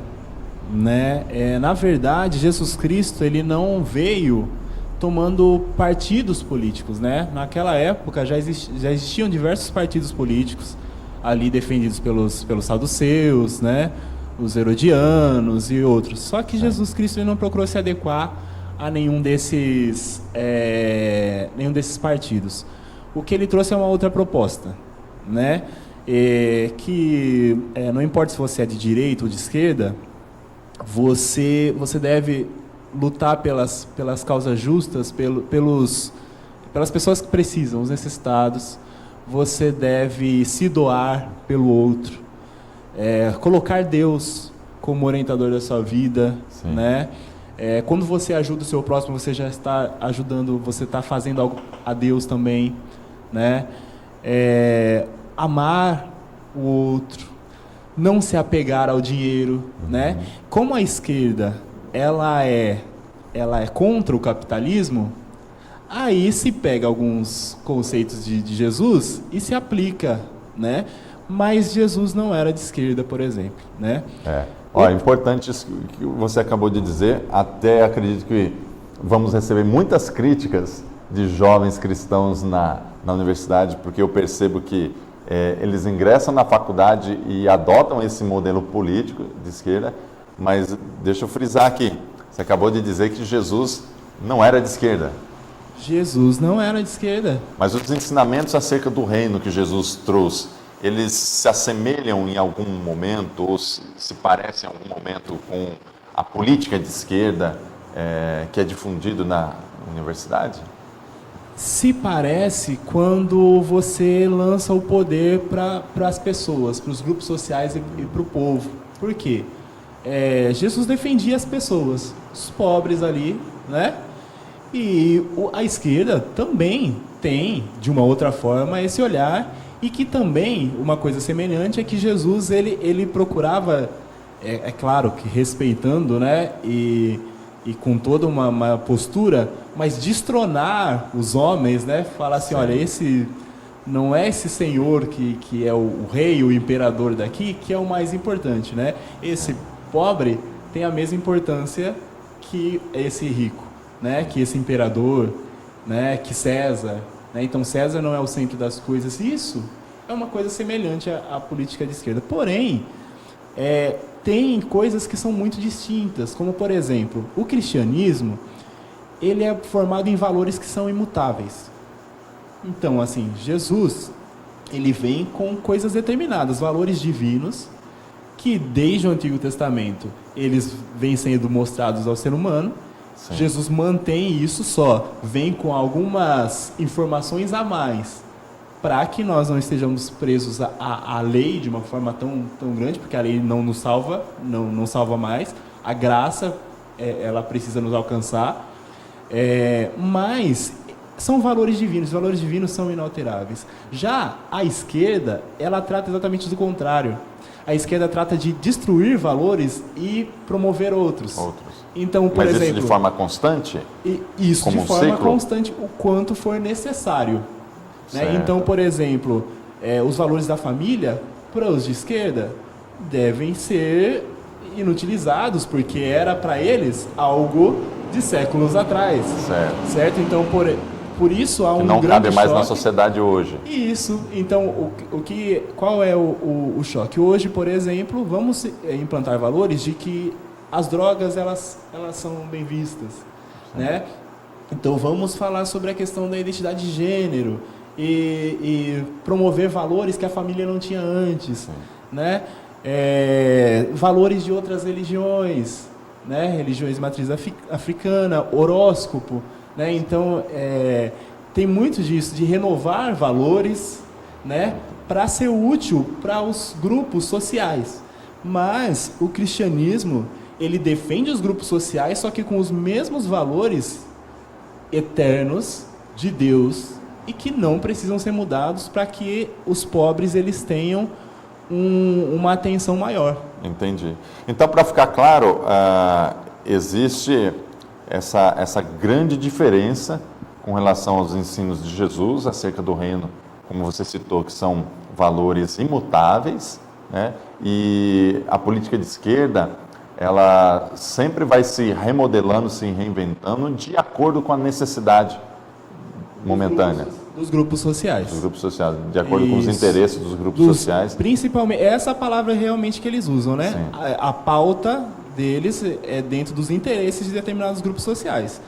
né? Na verdade, Jesus Cristo ele não veio tomando partidos políticos, né? Naquela época já existiam diversos partidos políticos ali defendidos pelos saduceus, né? Os herodianos e outros. Só que Jesus Cristo ele não procurou se adequar a nenhum desses partidos. O que ele trouxe é uma outra proposta, né? Não importa se você é de direita ou de esquerda, você deve lutar pelas causas justas, pelas pessoas que precisam, os necessitados. Você deve se doar pelo outro, colocar Deus como orientador da sua vida, né? Quando você ajuda o seu próximo, você já está ajudando, você está fazendo algo a Deus também, né? Amar o outro, não se apegar ao dinheiro, né? Como a esquerda ela é contra o capitalismo, aí se pega alguns conceitos de Jesus e se aplica, né? Mas Jesus não era de esquerda, por exemplo, né? É importante isso que você acabou de dizer. Até acredito que vamos receber muitas críticas de jovens cristãos na universidade, porque eu percebo que eles ingressam na faculdade e adotam esse modelo político de esquerda, mas deixa eu frisar aqui, você acabou de dizer que Jesus não era de esquerda. Jesus não era de esquerda. Mas os ensinamentos acerca do reino que Jesus trouxe, eles se assemelham em algum momento, ou se parecem em algum momento com a política de esquerda que é difundido na universidade? Se parece quando você lança o poder para as pessoas, para os grupos sociais e para o povo. Por quê? Jesus defendia as pessoas, os pobres ali, né? E a esquerda também tem, de uma outra forma, esse olhar, e que também, uma coisa semelhante, é que Jesus, ele procurava, claro que respeitando, né? E com toda uma postura, mas destronar os homens, né? Falar assim, olha, esse não é esse senhor que é o rei, o imperador daqui, que é o mais importante, né? Esse pobre tem a mesma importância que esse rico, né? Que esse imperador, né? Que César, né? Então César não é o centro das coisas. Isso é uma coisa semelhante à política de esquerda. Porém, tem coisas que são muito distintas, como por exemplo, o cristianismo, ele é formado em valores que são imutáveis. Então, assim, Jesus, ele vem com coisas determinadas, valores divinos, que desde o Antigo Testamento, eles vêm sendo mostrados ao ser humano. Sim. Jesus mantém isso, só vem com algumas informações a mais, para que nós não estejamos presos à lei de uma forma tão grande, porque a lei não nos salva, não salva mais. A graça, ela precisa nos alcançar. Mas são valores divinos. Os valores divinos são inalteráveis. Já a esquerda, ela trata exatamente do contrário. A esquerda trata de destruir valores e promover outros. Então, por exemplo, isso de forma constante? Isso como de forma ciclo? constante, o quanto for necessário. Né? Então, por exemplo, os valores da família, para os de esquerda, devem ser inutilizados, porque era para eles algo de séculos atrás. Certo? Então, por isso há um grande choque. Não cabe mais na sociedade hoje. Isso. Então, qual é o choque? Hoje, por exemplo, vamos implantar valores de que as drogas elas são bem vistas, né? Então, vamos falar sobre a questão da identidade de gênero e promover valores que a família não tinha antes, né? Valores de outras religiões, né? Religiões de matriz africana, horóscopo, né? Então, tem muito disso, de renovar valores, né? Para ser útil para os grupos sociais. Mas o cristianismo, ele defende os grupos sociais, só que com os mesmos valores eternos de Deus e que não precisam ser mudados para que os pobres eles tenham uma atenção maior. Entendi. Então, para ficar claro, existe essa grande diferença com relação aos ensinos de Jesus acerca do reino, como você citou, que são valores imutáveis, né? E a política de esquerda, ela sempre vai se remodelando, se reinventando de acordo com a necessidade momentânea. Dos grupos sociais. Dos grupos sociais, de acordo com os interesses dos grupos sociais. Principalmente, essa palavra realmente que eles usam, né? A pauta deles é dentro dos interesses de determinados grupos sociais.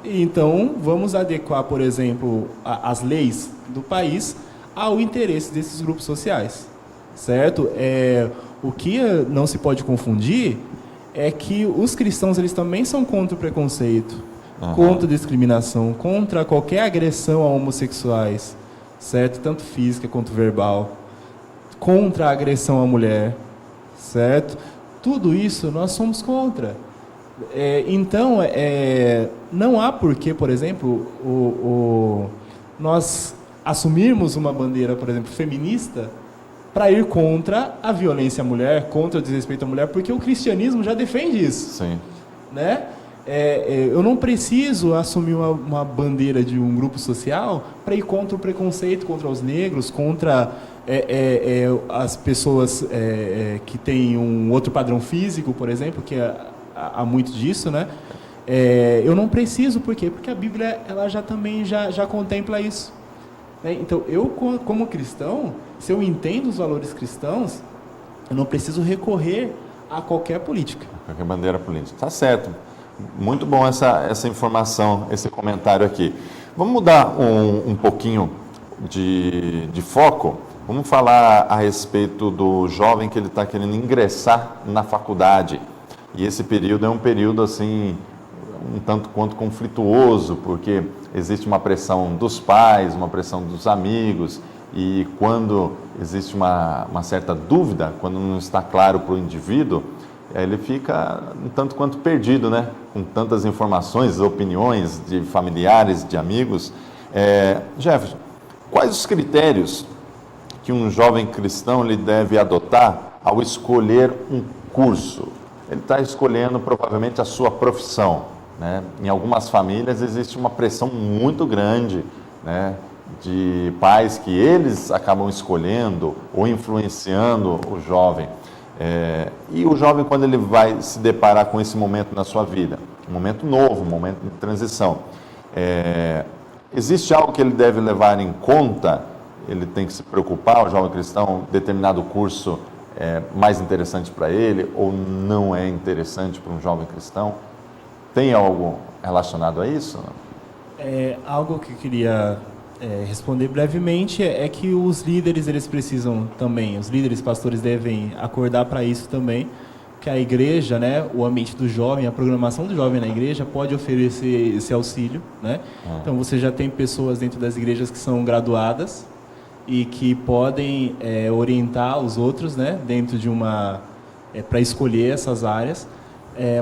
Então, vamos adequar, por exemplo, as leis do país ao interesse desses grupos sociais, certo? O que não se pode confundir é que os cristãos eles também são contra o preconceito, contra a discriminação, contra qualquer agressão a homossexuais, certo? Tanto física quanto verbal, contra a agressão à mulher, certo? Tudo isso nós somos contra. Então, não há porquê, por exemplo, nós assumirmos uma bandeira, por exemplo, feminista, para ir contra a violência à mulher, contra o desrespeito à mulher, porque o cristianismo já defende isso. Sim. Né? Eu não preciso assumir uma bandeira de um grupo social para ir contra o preconceito contra os negros, contra as pessoas que têm um outro padrão físico, por exemplo, que há muito disso, né? Eu não preciso, por quê? Porque a Bíblia ela também já contempla isso. Né? Então, eu como cristão, se eu entendo os valores cristãos, eu não preciso recorrer a qualquer política. Qualquer bandeira política. Tá certo. Muito bom essa informação, esse comentário aqui. Vamos mudar um pouquinho de foco. Vamos falar a respeito do jovem que ele está querendo ingressar na faculdade. E esse período é um período assim, um tanto quanto conflituoso, porque existe uma pressão dos pais, uma pressão dos amigos, e quando existe uma certa dúvida, quando não está claro para o indivíduo, ele fica um tanto quanto perdido, né? Com tantas informações, opiniões de familiares, de amigos. Jefferson, quais os critérios que um jovem cristão ele deve adotar ao escolher um curso? Ele está escolhendo provavelmente a sua profissão, né? Em algumas famílias existe uma pressão muito grande, né, de pais que eles acabam escolhendo ou influenciando o jovem. E o jovem, quando ele vai se deparar com esse momento na sua vida, um momento novo, um momento de transição, existe algo que ele deve levar em conta? Ele tem que se preocupar, o jovem cristão, determinado curso é mais interessante para ele ou não é interessante para um jovem cristão? Tem algo relacionado a isso? Algo que eu queria responder brevemente é que os líderes, eles precisam também, os líderes pastores devem acordar para isso também, que a igreja, né, o ambiente do jovem, a programação do jovem na igreja pode oferecer esse auxílio, né? Então você já tem pessoas dentro das igrejas que são graduadas e que podem orientar os outros, né, dentro de para escolher essas áreas.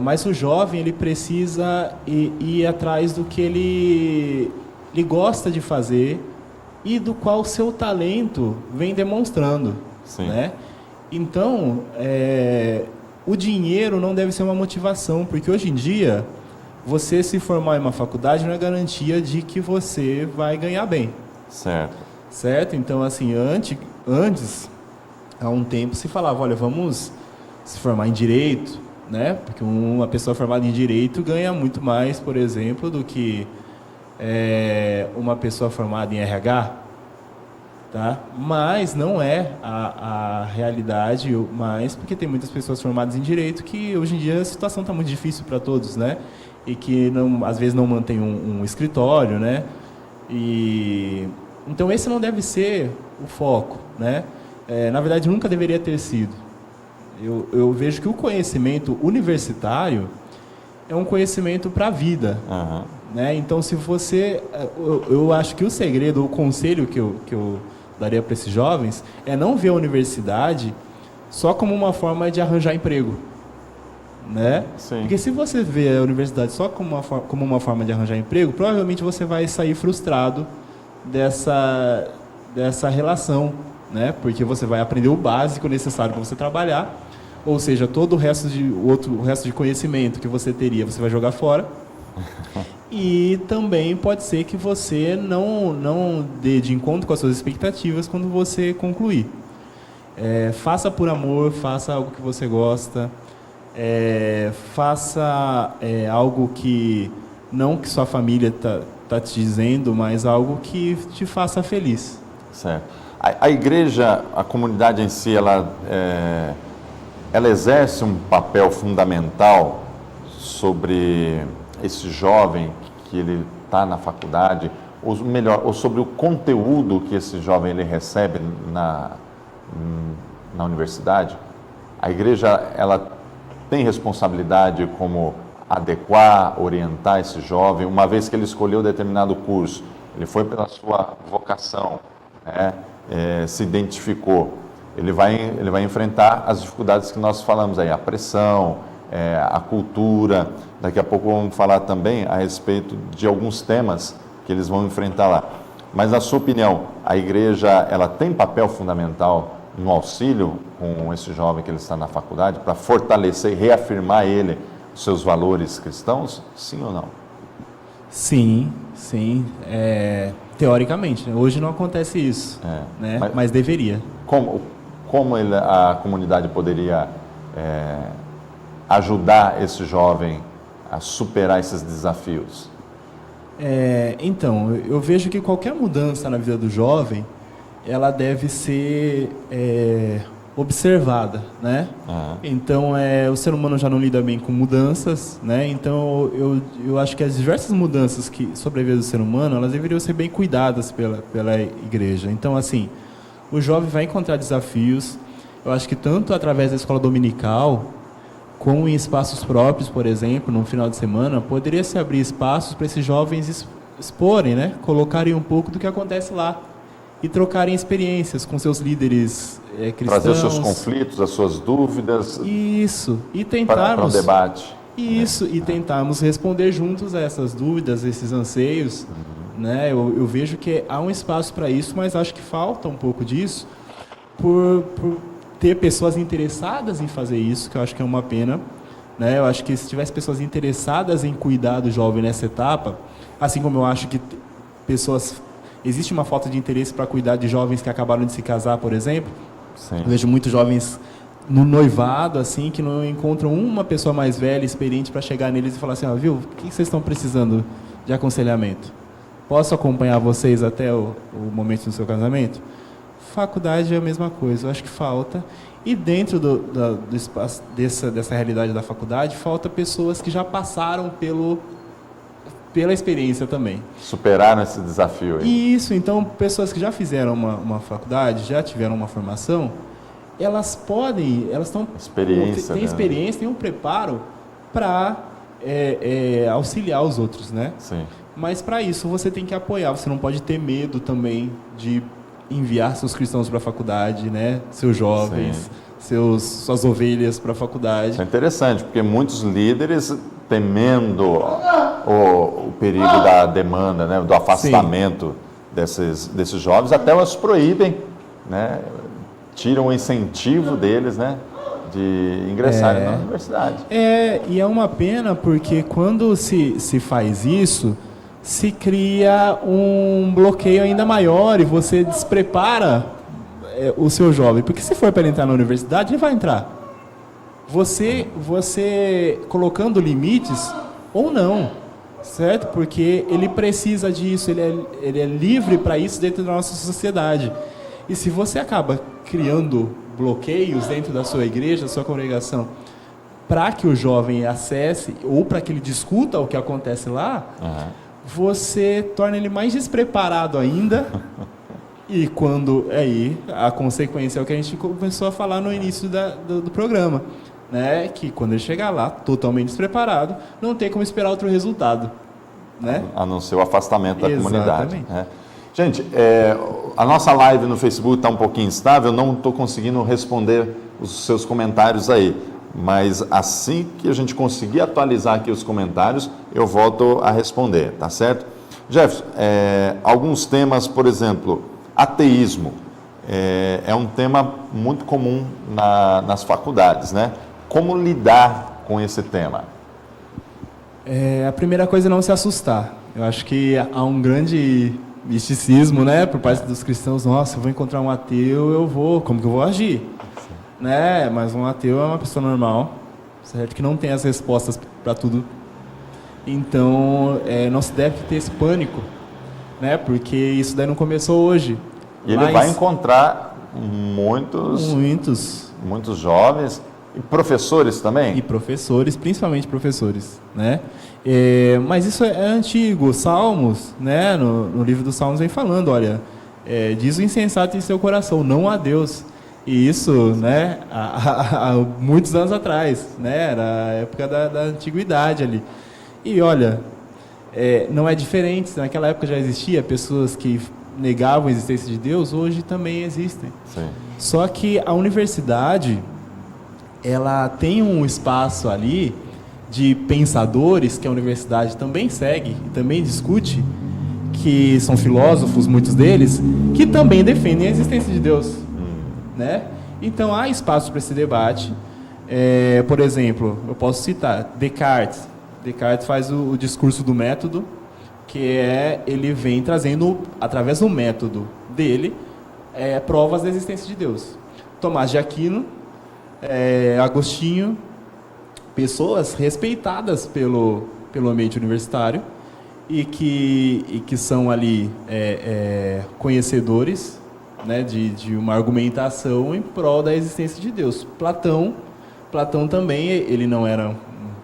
Mas o jovem ele precisa ir atrás do que ele ele gosta de fazer e do qual o seu talento vem demonstrando, né? Então, o dinheiro não deve ser uma motivação, porque hoje em dia, você se formar em uma faculdade não é garantia de que você vai ganhar bem. Certo? Então, assim, antes, há um tempo, se falava, olha, vamos se formar em Direito, né? Porque uma pessoa formada em Direito ganha muito mais, por exemplo, do que uma pessoa formada em RH, tá? Mas não é a realidade, mas porque tem muitas pessoas formadas em Direito que hoje em dia a situação está muito difícil para todos, né? E que às vezes não mantém um escritório, né? Então esse não deve ser o foco, né? Na verdade nunca deveria ter sido. Eu vejo que o conhecimento universitário é um conhecimento para a vida, né? Então se você, eu acho que o segredo, o conselho que eu daria para esses jovens é não ver a universidade só como uma forma de arranjar emprego, né? Porque se você vê a universidade só como uma forma de arranjar emprego, provavelmente você vai sair frustrado dessa relação, né? Porque você vai aprender o básico necessário para você trabalhar, ou seja, todo o resto de conhecimento que você teria, você vai jogar fora. E também pode ser que você não dê de encontro com as suas expectativas quando você concluir. Faça por amor, faça algo que você gosta, faça algo que não que sua família tá te dizendo, mas algo que te faça feliz. Certo. A igreja, a comunidade em si, ela exerce um papel fundamental sobre esse jovem que ele está na faculdade, ou sobre o conteúdo que esse jovem ele recebe na universidade. A igreja, ela tem responsabilidade como adequar, orientar esse jovem, uma vez que ele escolheu determinado curso, ele foi pela sua vocação, né? Se identificou, ele vai enfrentar as dificuldades que nós falamos aí, a pressão, a cultura. Daqui a pouco vamos falar também a respeito de alguns temas que eles vão enfrentar lá. Mas, na sua opinião, a igreja ela tem papel fundamental no auxílio com esse jovem que ele está na faculdade, para fortalecer e reafirmar ele os seus valores cristãos? Sim ou não? Sim. Teoricamente, né? Hoje não acontece isso, né? Mas deveria. Como a comunidade poderia ajudar esse jovem a superar esses desafios? Então, eu vejo que qualquer mudança na vida do jovem, ela deve ser observada, né? Então, o ser humano já não lida bem com mudanças, né? Então, eu acho que as diversas mudanças que sobre a vida do ser humano, elas deveriam ser bem cuidadas pela igreja. Então, assim, o jovem vai encontrar desafios, eu acho que tanto através da escola dominical, como em espaços próprios, por exemplo, no final de semana, poderia se abrir espaços para esses jovens exporem, né? Colocarem um pouco do que acontece lá e trocarem experiências com seus líderes cristãos. Trazer os seus conflitos, as suas dúvidas. Isso, e tentarmos... Para um debate. Isso, e tentarmos responder juntos a essas dúvidas, esses anseios. Né? Eu vejo que há um espaço para isso, mas acho que falta um pouco disso por ter pessoas interessadas em fazer isso, que eu acho que é uma pena. Né? Eu acho que se tivesse pessoas interessadas em cuidar do jovem nessa etapa, assim como eu acho que existe uma falta de interesse para cuidar de jovens que acabaram de se casar, por exemplo. Sim. Eu vejo muitos jovens no noivado, assim, que não encontram uma pessoa mais velha, experiente, para chegar neles e falar assim, viu, o que vocês estão precisando de aconselhamento? Posso acompanhar vocês até o momento do seu casamento? Faculdade é a mesma coisa, eu acho que falta. E dentro do espaço dessa realidade da faculdade, falta pessoas que já passaram pela experiência também. Superaram esse desafio aí. Isso, então, pessoas que já fizeram uma faculdade, já tiveram uma formação, elas têm experiência, têm um preparo para auxiliar os outros, né? Sim. Mas para isso você tem que apoiar, você não pode ter medo também de enviar seus cristãos para a faculdade, né? Seus jovens, suas ovelhas para a faculdade. Isso é interessante, porque muitos líderes temendo o perigo da demanda, né, do afastamento desses jovens, até os proíbem, né, tiram o incentivo deles, né, de ingressarem na universidade. E é uma pena porque quando se faz isso, se cria um bloqueio ainda maior e você desprepara o seu jovem. Porque se for para ele entrar na universidade, ele vai entrar. Você colocando limites ou não, certo? Porque ele precisa disso, ele é livre para isso dentro da nossa sociedade. E se você acaba criando bloqueios dentro da sua igreja, da sua congregação, para que o jovem acesse ou para que ele discuta o que acontece lá, você torna ele mais despreparado ainda. E quando a consequência é o que a gente começou a falar no início do programa, né? Que quando ele chegar lá totalmente despreparado, não tem como esperar outro resultado, né? A não ser o afastamento da comunidade, né? Gente, a nossa live no Facebook está um pouquinho instável, não estou conseguindo responder os seus comentários aí, mas assim que a gente conseguir atualizar aqui os comentários, eu volto a responder, tá certo? Jefferson, alguns temas, por exemplo, ateísmo, é um tema muito comum nas faculdades, né? Como lidar com esse tema? A primeira coisa é não se assustar. Eu acho que há um grande misticismo, né, por parte dos cristãos. Nossa, eu vou encontrar um ateu, como que eu vou agir? Né? Mas um ateu é uma pessoa normal, certo? Que não tem as respostas para tudo. Então, não se deve ter esse pânico, né? Porque isso daí não começou hoje. E ele vai encontrar muitos jovens e professores também. E professores, principalmente professores, né? Mas isso é antigo. Salmos, né? No livro dos Salmos vem falando, olha, diz o insensato em seu coração, não a Deus. E isso, né? Há muitos anos atrás, né? Era a época da antiguidade ali. E olha, não é diferente. Naquela época já existia pessoas que negavam a existência de Deus, hoje também existem. Sim. Só que a universidade, ela tem um espaço ali de pensadores que a universidade também segue e também discute, que são filósofos, muitos deles, que também defendem a existência de Deus, né? Então há espaço para esse debate. Por exemplo, eu posso citar Descartes. Descartes faz o discurso do método, que ele vem trazendo, através do método dele, provas da existência de Deus. Tomás de Aquino, Agostinho, pessoas respeitadas pelo ambiente universitário e que são ali conhecedores, né, de uma argumentação em prol da existência de Deus. Platão também, ele não era um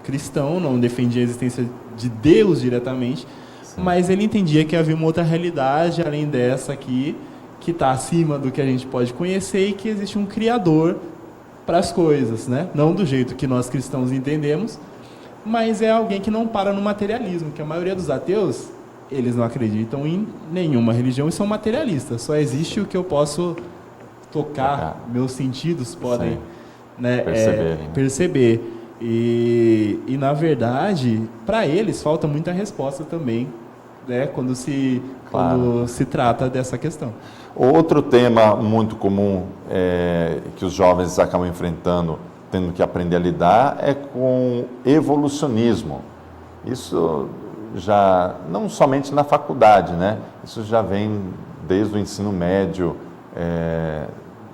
cristão, não defendia a existência de Deus diretamente, mas ele entendia que havia uma outra realidade além dessa aqui, que está acima do que a gente pode conhecer e que existe um Criador para as coisas, né? Não do jeito que nós cristãos entendemos, mas é alguém que não para no materialismo, que a maioria dos ateus, eles não acreditam em nenhuma religião e são materialistas. Só existe o que eu posso tocar, meus sentidos podem, né, perceber. E na verdade, para eles falta muita resposta também, né, quando se trata dessa questão. Outro tema muito comum que os jovens acabam enfrentando, tendo que aprender a lidar, é com evolucionismo. Isso já, não somente na faculdade, né? Isso já vem desde o ensino médio,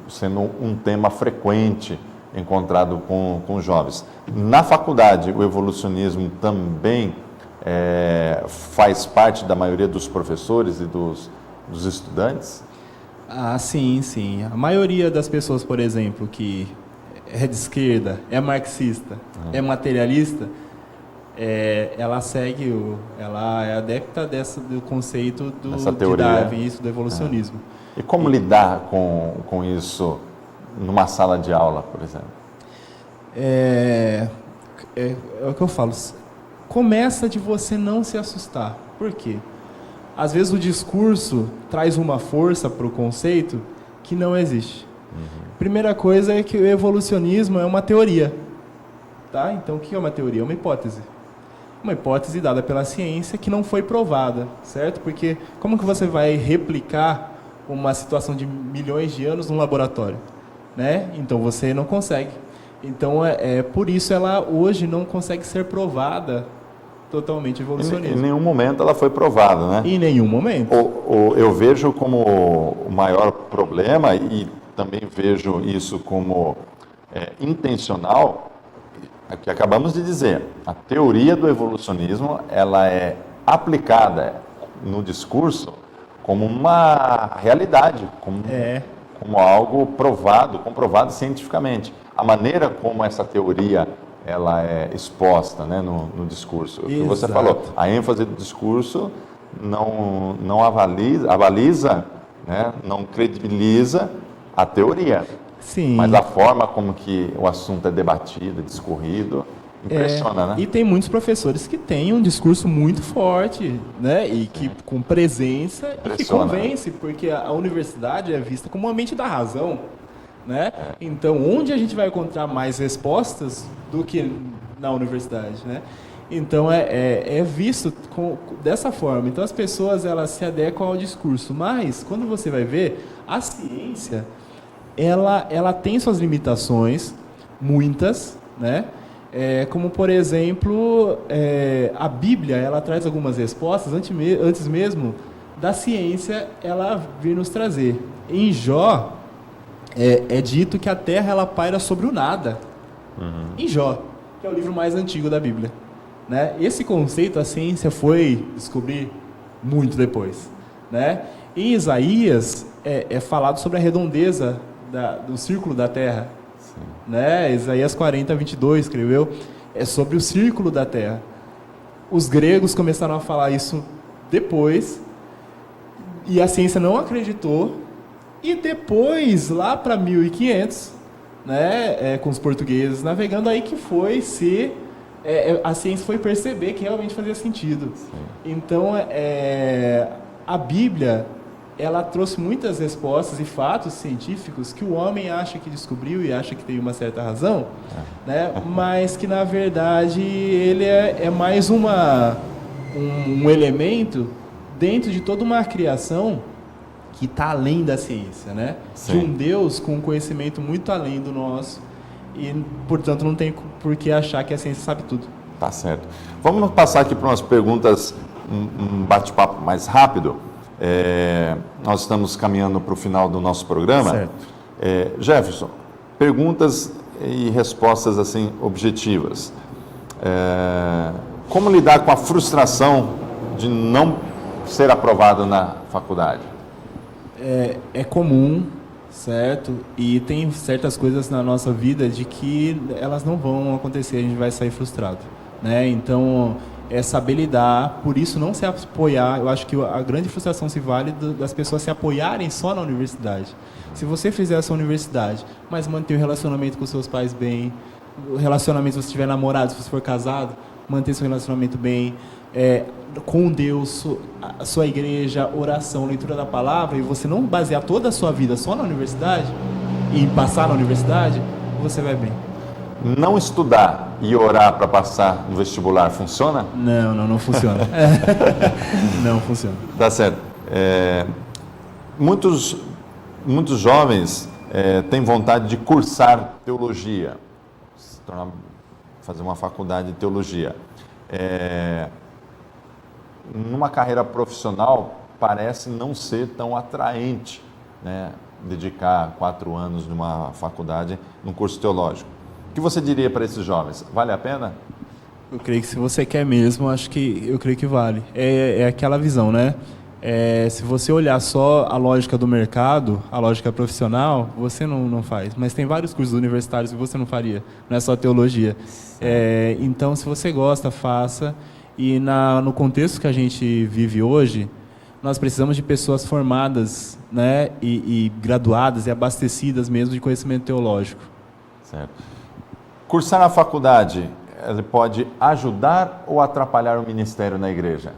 sendo um tema frequente encontrado com jovens. Na faculdade, o evolucionismo também faz parte da maioria dos professores e dos estudantes? Ah, sim, sim. A maioria das pessoas, por exemplo, que é de esquerda, é marxista, é materialista, ela segue, ela é adepta do conceito de Darwin, isso, do evolucionismo. E como lidar com isso numa sala de aula, por exemplo? É o que eu falo. Começa de você não se assustar. Por quê? Às vezes o discurso traz uma força para o conceito que não existe. Primeira coisa é que o evolucionismo é uma teoria. Tá? Então, o que é uma teoria? É uma hipótese. uma hipótese dada pela ciência que não foi provada, certo? Porque como que você vai replicar uma situação de milhões de anos num laboratório, né? Então você não consegue. Então por isso ela hoje não consegue ser provada totalmente evolucionismo. Em nenhum momento ela foi provada, né? Em nenhum momento. Eu vejo como o maior problema, e também vejo isso como intencional, que acabamos de dizer, a teoria do evolucionismo, ela é aplicada no discurso como uma realidade, como algo comprovado cientificamente. A maneira como essa teoria ela é exposta, né, no discurso. O que você falou, a ênfase do discurso não avaliza, né, não credibiliza a teoria. Sim. Mas a forma como que o assunto é debatido, discorrido, impressiona, né? E tem muitos professores que têm um discurso muito forte, né? E que com presença e que convence, porque a universidade é vista como uma mente da razão, né? Então, onde a gente vai encontrar mais respostas do que na universidade, né? Então, é visto dessa forma. Então, as pessoas elas se adequam ao discurso. Mas, quando você vai ver, a ciência ela tem suas limitações, muitas, né? Como, por exemplo, a Bíblia, ela traz algumas respostas antes mesmo da ciência ela vir nos trazer. Em Jó, é dito que a terra ela paira sobre o nada. Em Jó, que é o livro mais antigo da Bíblia, né? Esse conceito a ciência foi descobrir muito depois, né? Em Isaías é falado sobre a redondeza do círculo da Terra, né? Isaías 40, 22, creio eu, é sobre o círculo da Terra. Os gregos começaram a falar isso depois, e a ciência não acreditou, e depois, lá para 1500, né, com os portugueses navegando, aí que foi a ciência foi perceber que realmente fazia sentido. Então, a Bíblia ela trouxe muitas respostas e fatos científicos que o homem acha que descobriu e acha que tem uma certa razão, né? Mas que, na verdade, ele é mais um elemento dentro de toda uma criação que está além da ciência, né? De um Deus com um conhecimento muito além do nosso e, portanto, não tem por que achar que a ciência sabe tudo. Tá certo. Vamos passar aqui para umas perguntas, um bate-papo mais rápido. Nós estamos caminhando para o final do nosso programa. Certo. Jefferson, perguntas e respostas assim objetivas. Como lidar com a frustração de não ser aprovado na faculdade? É comum, certo? E tem certas coisas na nossa vida de que elas não vão acontecer, a gente vai sair frustrado, né? Então, saber lidar, por isso não se apoiar. Eu acho que a grande frustração se vale das pessoas se apoiarem só na universidade. Se você fizer essa universidade, mas manter o relacionamento com seus pais bem, o relacionamento se você estiver namorado, se você for casado, manter seu relacionamento bem, com Deus, a sua igreja, oração, leitura da palavra, e você não basear toda a sua vida só na universidade, e passar na universidade, você vai bem. Não estudar e orar para passar no vestibular funciona? Não funciona. Não funciona. Tá certo. Muitos jovens têm vontade de cursar teologia, fazer uma faculdade de teologia. Numa carreira profissional, parece não ser tão atraente, né, dedicar 4 anos numa faculdade, num curso teológico. O que você diria para esses jovens? Vale a pena? Eu creio que se você quer mesmo, eu creio que vale. É aquela visão, né? Se você olhar só a lógica do mercado, a lógica profissional, você não faz. Mas tem vários cursos universitários que você não faria, não é só teologia. Então, se você gosta, faça. E no contexto que a gente vive hoje, nós precisamos de pessoas formadas, né, e graduadas e abastecidas mesmo de conhecimento teológico. Certo. Cursar na faculdade, ele pode ajudar ou atrapalhar o ministério na igreja?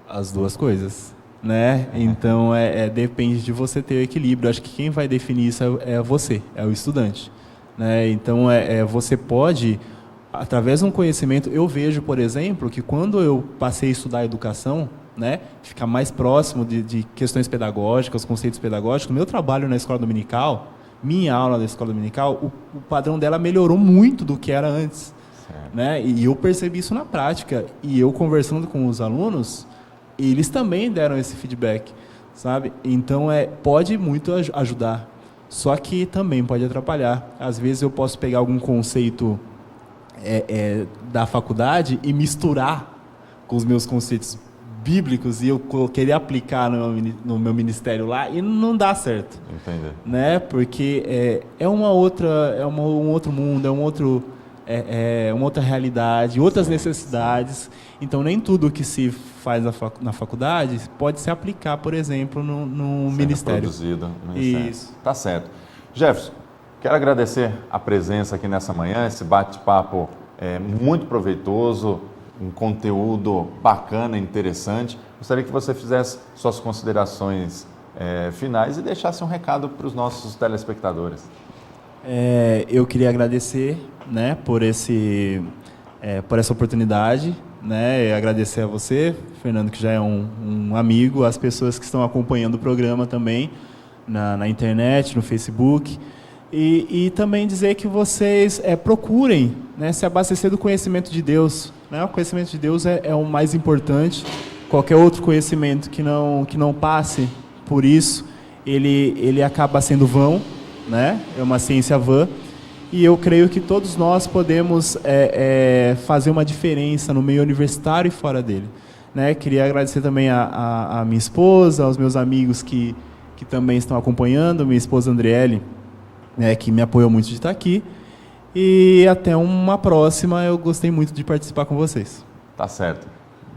As duas coisas, né? Então, depende de você ter o equilíbrio. Acho que quem vai definir isso é você, é o estudante, né? Então, você pode através de um conhecimento, eu vejo, por exemplo, que quando eu passei a estudar educação, né, ficar mais próximo de questões pedagógicas, conceitos pedagógicos, meu trabalho na escola dominical, minha aula da escola dominical, o padrão dela melhorou muito do que era antes. Né? E eu percebi isso na prática. E eu conversando com os alunos, eles também deram esse feedback, sabe? Então, pode muito ajudar. Só que também pode atrapalhar. Às vezes eu posso pegar algum conceito da faculdade e misturar com os meus conceitos bíblicos e eu querer aplicar no meu ministério lá e não dá certo. Entendi. Né? Porque é um outro mundo, uma outra realidade, outras necessidades. Então, nem tudo que se faz na faculdade pode se aplicar, por exemplo, no ministério. Produzido no ministério. Isso. Tá certo. Jefferson, quero agradecer a presença aqui nessa manhã, esse bate-papo muito proveitoso, um conteúdo bacana, interessante. Gostaria que você fizesse suas considerações finais e deixasse um recado para os nossos telespectadores. Eu queria agradecer, né, por essa oportunidade, né, e agradecer a você, Fernando, que já é um amigo, as pessoas que estão acompanhando o programa também na internet, no Facebook, e também dizer que vocês procurem, né, se abastecer do conhecimento de Deus, né? O conhecimento de Deus é o mais importante. Qualquer outro conhecimento que não passe por isso, ele acaba sendo vão, né? É uma ciência vã. E eu creio que todos nós podemos fazer uma diferença no meio universitário e fora dele. Né? Queria agradecer também a minha esposa, aos meus amigos que também estão acompanhando, minha esposa Andriele, né, que me apoiou muito de estar aqui. E até uma próxima, eu gostei muito de participar com vocês. Tá certo.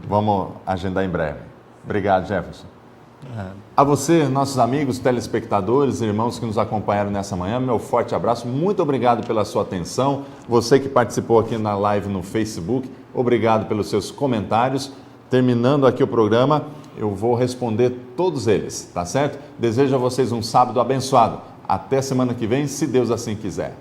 Vamos agendar em breve. Obrigado, Jefferson. A você, nossos amigos, telespectadores, irmãos que nos acompanharam nessa manhã, meu forte abraço, muito obrigado pela sua atenção. Você que participou aqui na live no Facebook, obrigado pelos seus comentários. Terminando aqui o programa, eu vou responder todos eles, tá certo? Desejo a vocês um sábado abençoado. Até semana que vem, se Deus assim quiser.